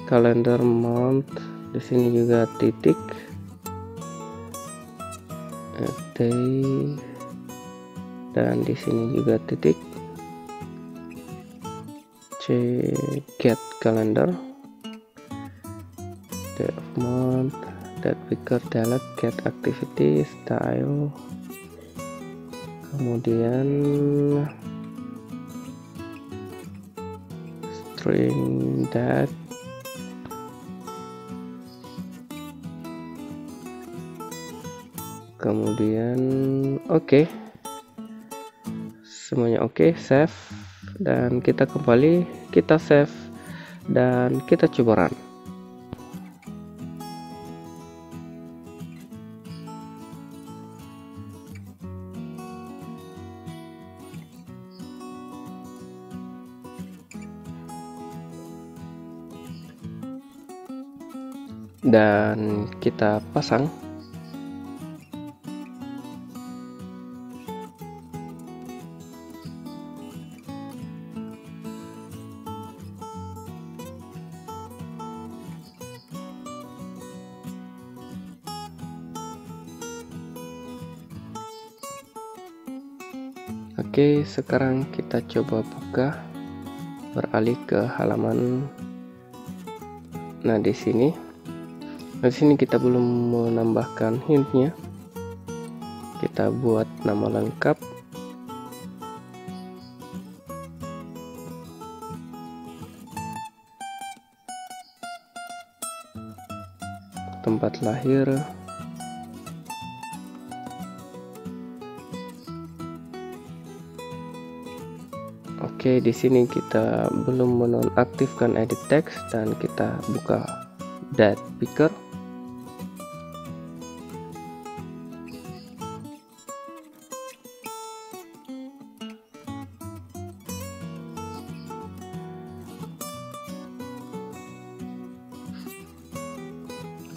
A: calendar month, di sini juga titik day, dan di sini juga titik get calendar, day of month, that picker dialog get activity style, kemudian string that, kemudian oke. Semuanya oke, save, dan kita kembali, kita save dan kita coba run. Dan kita pasang. Oke, sekarang kita coba buka, beralih ke halaman. Nah, di sini Di sini kita belum menambahkan hintnya. Kita buat nama lengkap. Tempat lahir. Oke, di sini kita belum menonaktifkan edit text dan kita buka date picker.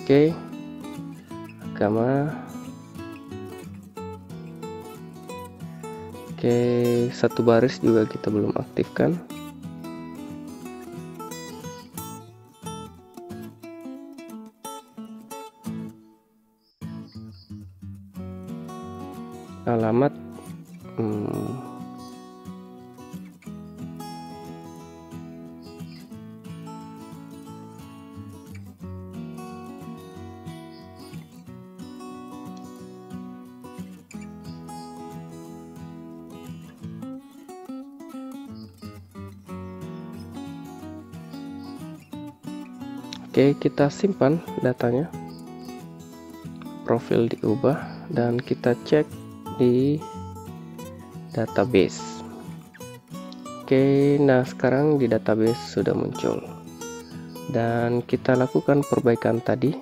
A: Oke, agama. Oke, satu baris juga kita belum aktifkan. Alamat. Oke, kita simpan datanya. Profil diubah dan kita cek di database. Oke, nah sekarang di database sudah muncul. Dan kita lakukan perbaikan tadi.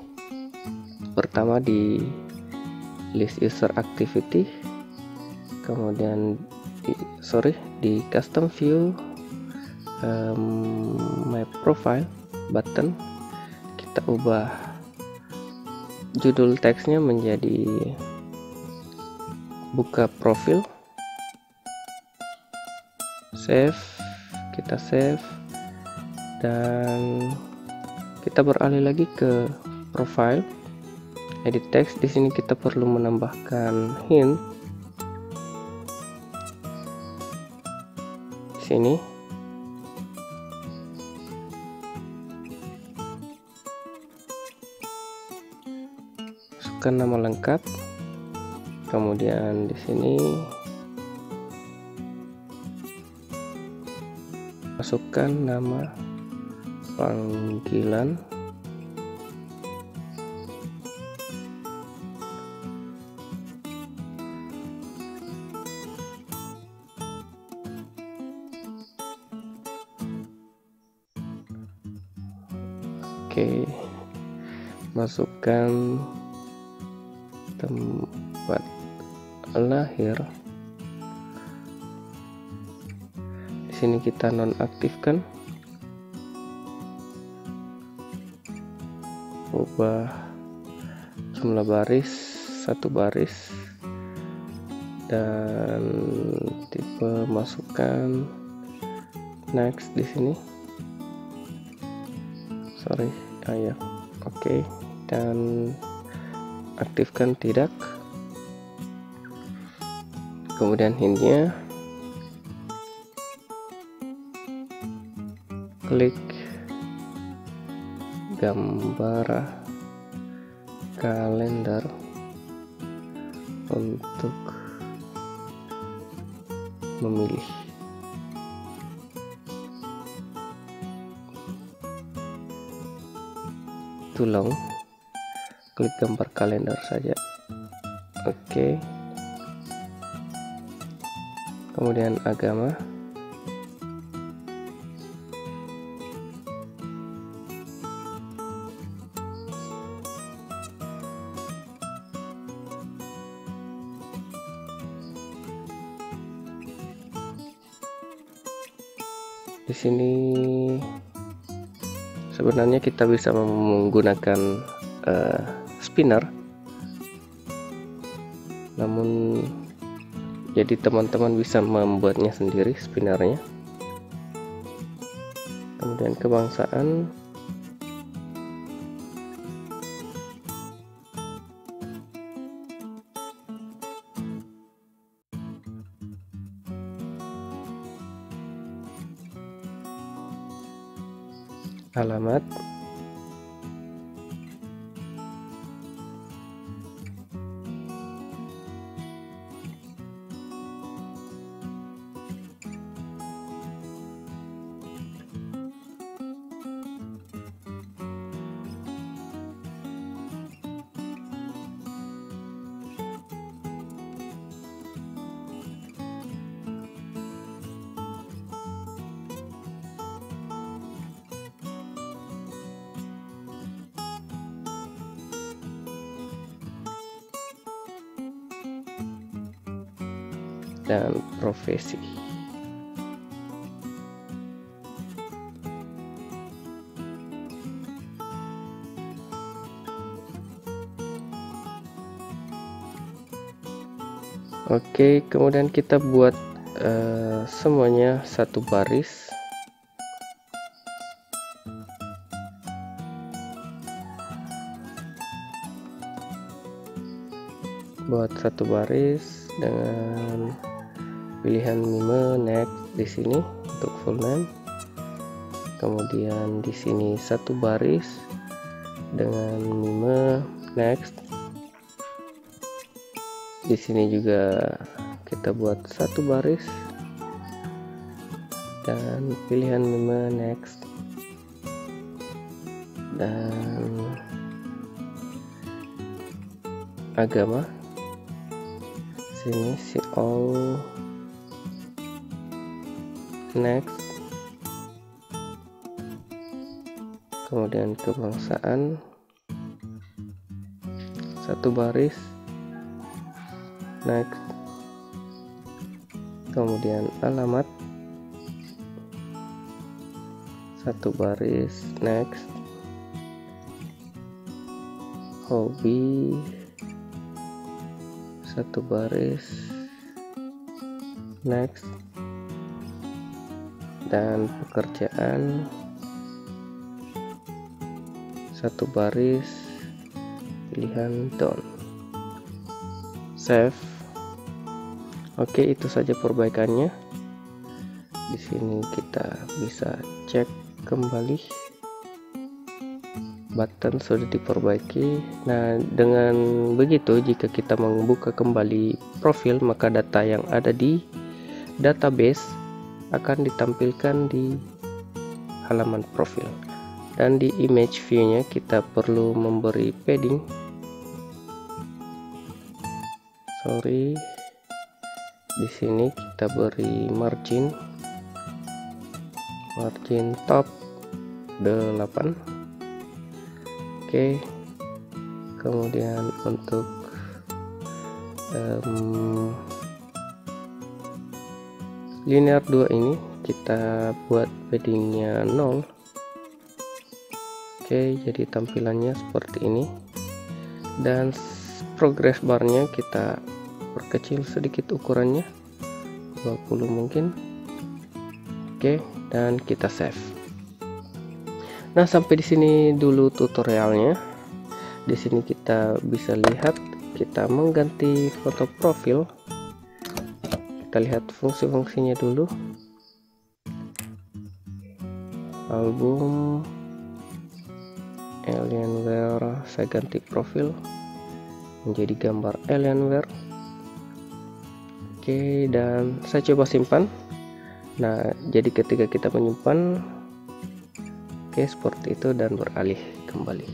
A: Pertama di list user activity, kemudian di custom view, my profile button, kita ubah judul teksnya menjadi buka profil. Save, kita save dan kita beralih lagi ke profile, edit text. Di sini kita perlu menambahkan hint. Di sini masukkan nama lengkap, kemudian di sini masukkan nama panggilan, oke, masukkan tempat lahir. Di sini kita nonaktifkan, ubah jumlah baris satu baris dan tipe masukkan next di sini. Ya, oke, dan aktifkan tidak. Kemudian hintnya, klik gambar kalender untuk memilih. Tolong klik gambar kalender saja. Oke. Kemudian agama. Di sini sebenarnya kita bisa menggunakan spinner, namun jadi teman-teman bisa membuatnya sendiri spinnernya. Kemudian kebangsaan, alamat, dan profesi. Oke, kemudian kita buat semuanya satu baris. Buat satu baris dengan pilihan mime next di sini untuk full name. Kemudian di sini satu baris dengan mime next. Di sini juga kita buat satu baris dan pilihan mime next, dan agama sini si all next. Kemudian kebangsaan satu baris next. Kemudian alamat satu baris next. Hobi satu baris next, dan pekerjaan satu baris pilihan done. Save. Oke, itu saja perbaikannya. Di sini kita bisa cek kembali, button sudah diperbaiki. Nah, dengan begitu jika kita membuka kembali profil, maka data yang ada di database akan ditampilkan di halaman profil. Dan di image view-nya kita perlu memberi padding. Di sini kita beri margin top 8. Oke, kemudian untuk linear 2 ini kita buat paddingnya 0. Oke, jadi tampilannya seperti ini, dan progress barnya kita perkecil sedikit ukurannya 20 mungkin. Oke, dan kita save. Nah, sampai di sini dulu tutorialnya. Di sini kita bisa lihat kita mengganti foto profil. Kita lihat fungsi-fungsinya dulu. Album, Alienware, saya ganti profil menjadi gambar Alienware. Oke, dan saya coba simpan. Nah, jadi ketika kita menyimpan, oke seperti itu, dan beralih kembali.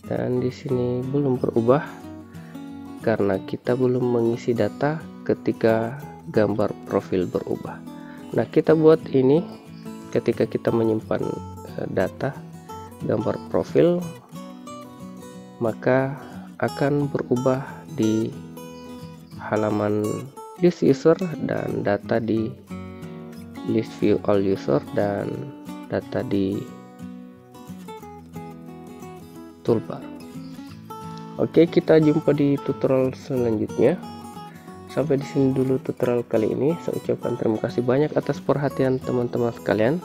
A: Dan di sini belum berubah karena kita belum mengisi data ketika gambar profil berubah. Nah, kita buat ini ketika kita menyimpan data gambar profil, maka akan berubah di halaman list user dan data di list view all user dan data di toolbar. Oke, kita jumpa di tutorial selanjutnya. Sampai di sini dulu tutorial kali ini. Saya ucapkan terima kasih banyak atas perhatian teman-teman sekalian,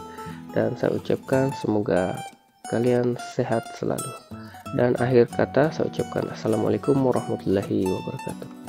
A: dan saya ucapkan semoga kalian sehat selalu. Dan akhir kata saya ucapkan assalamualaikum warahmatullahi wabarakatuh.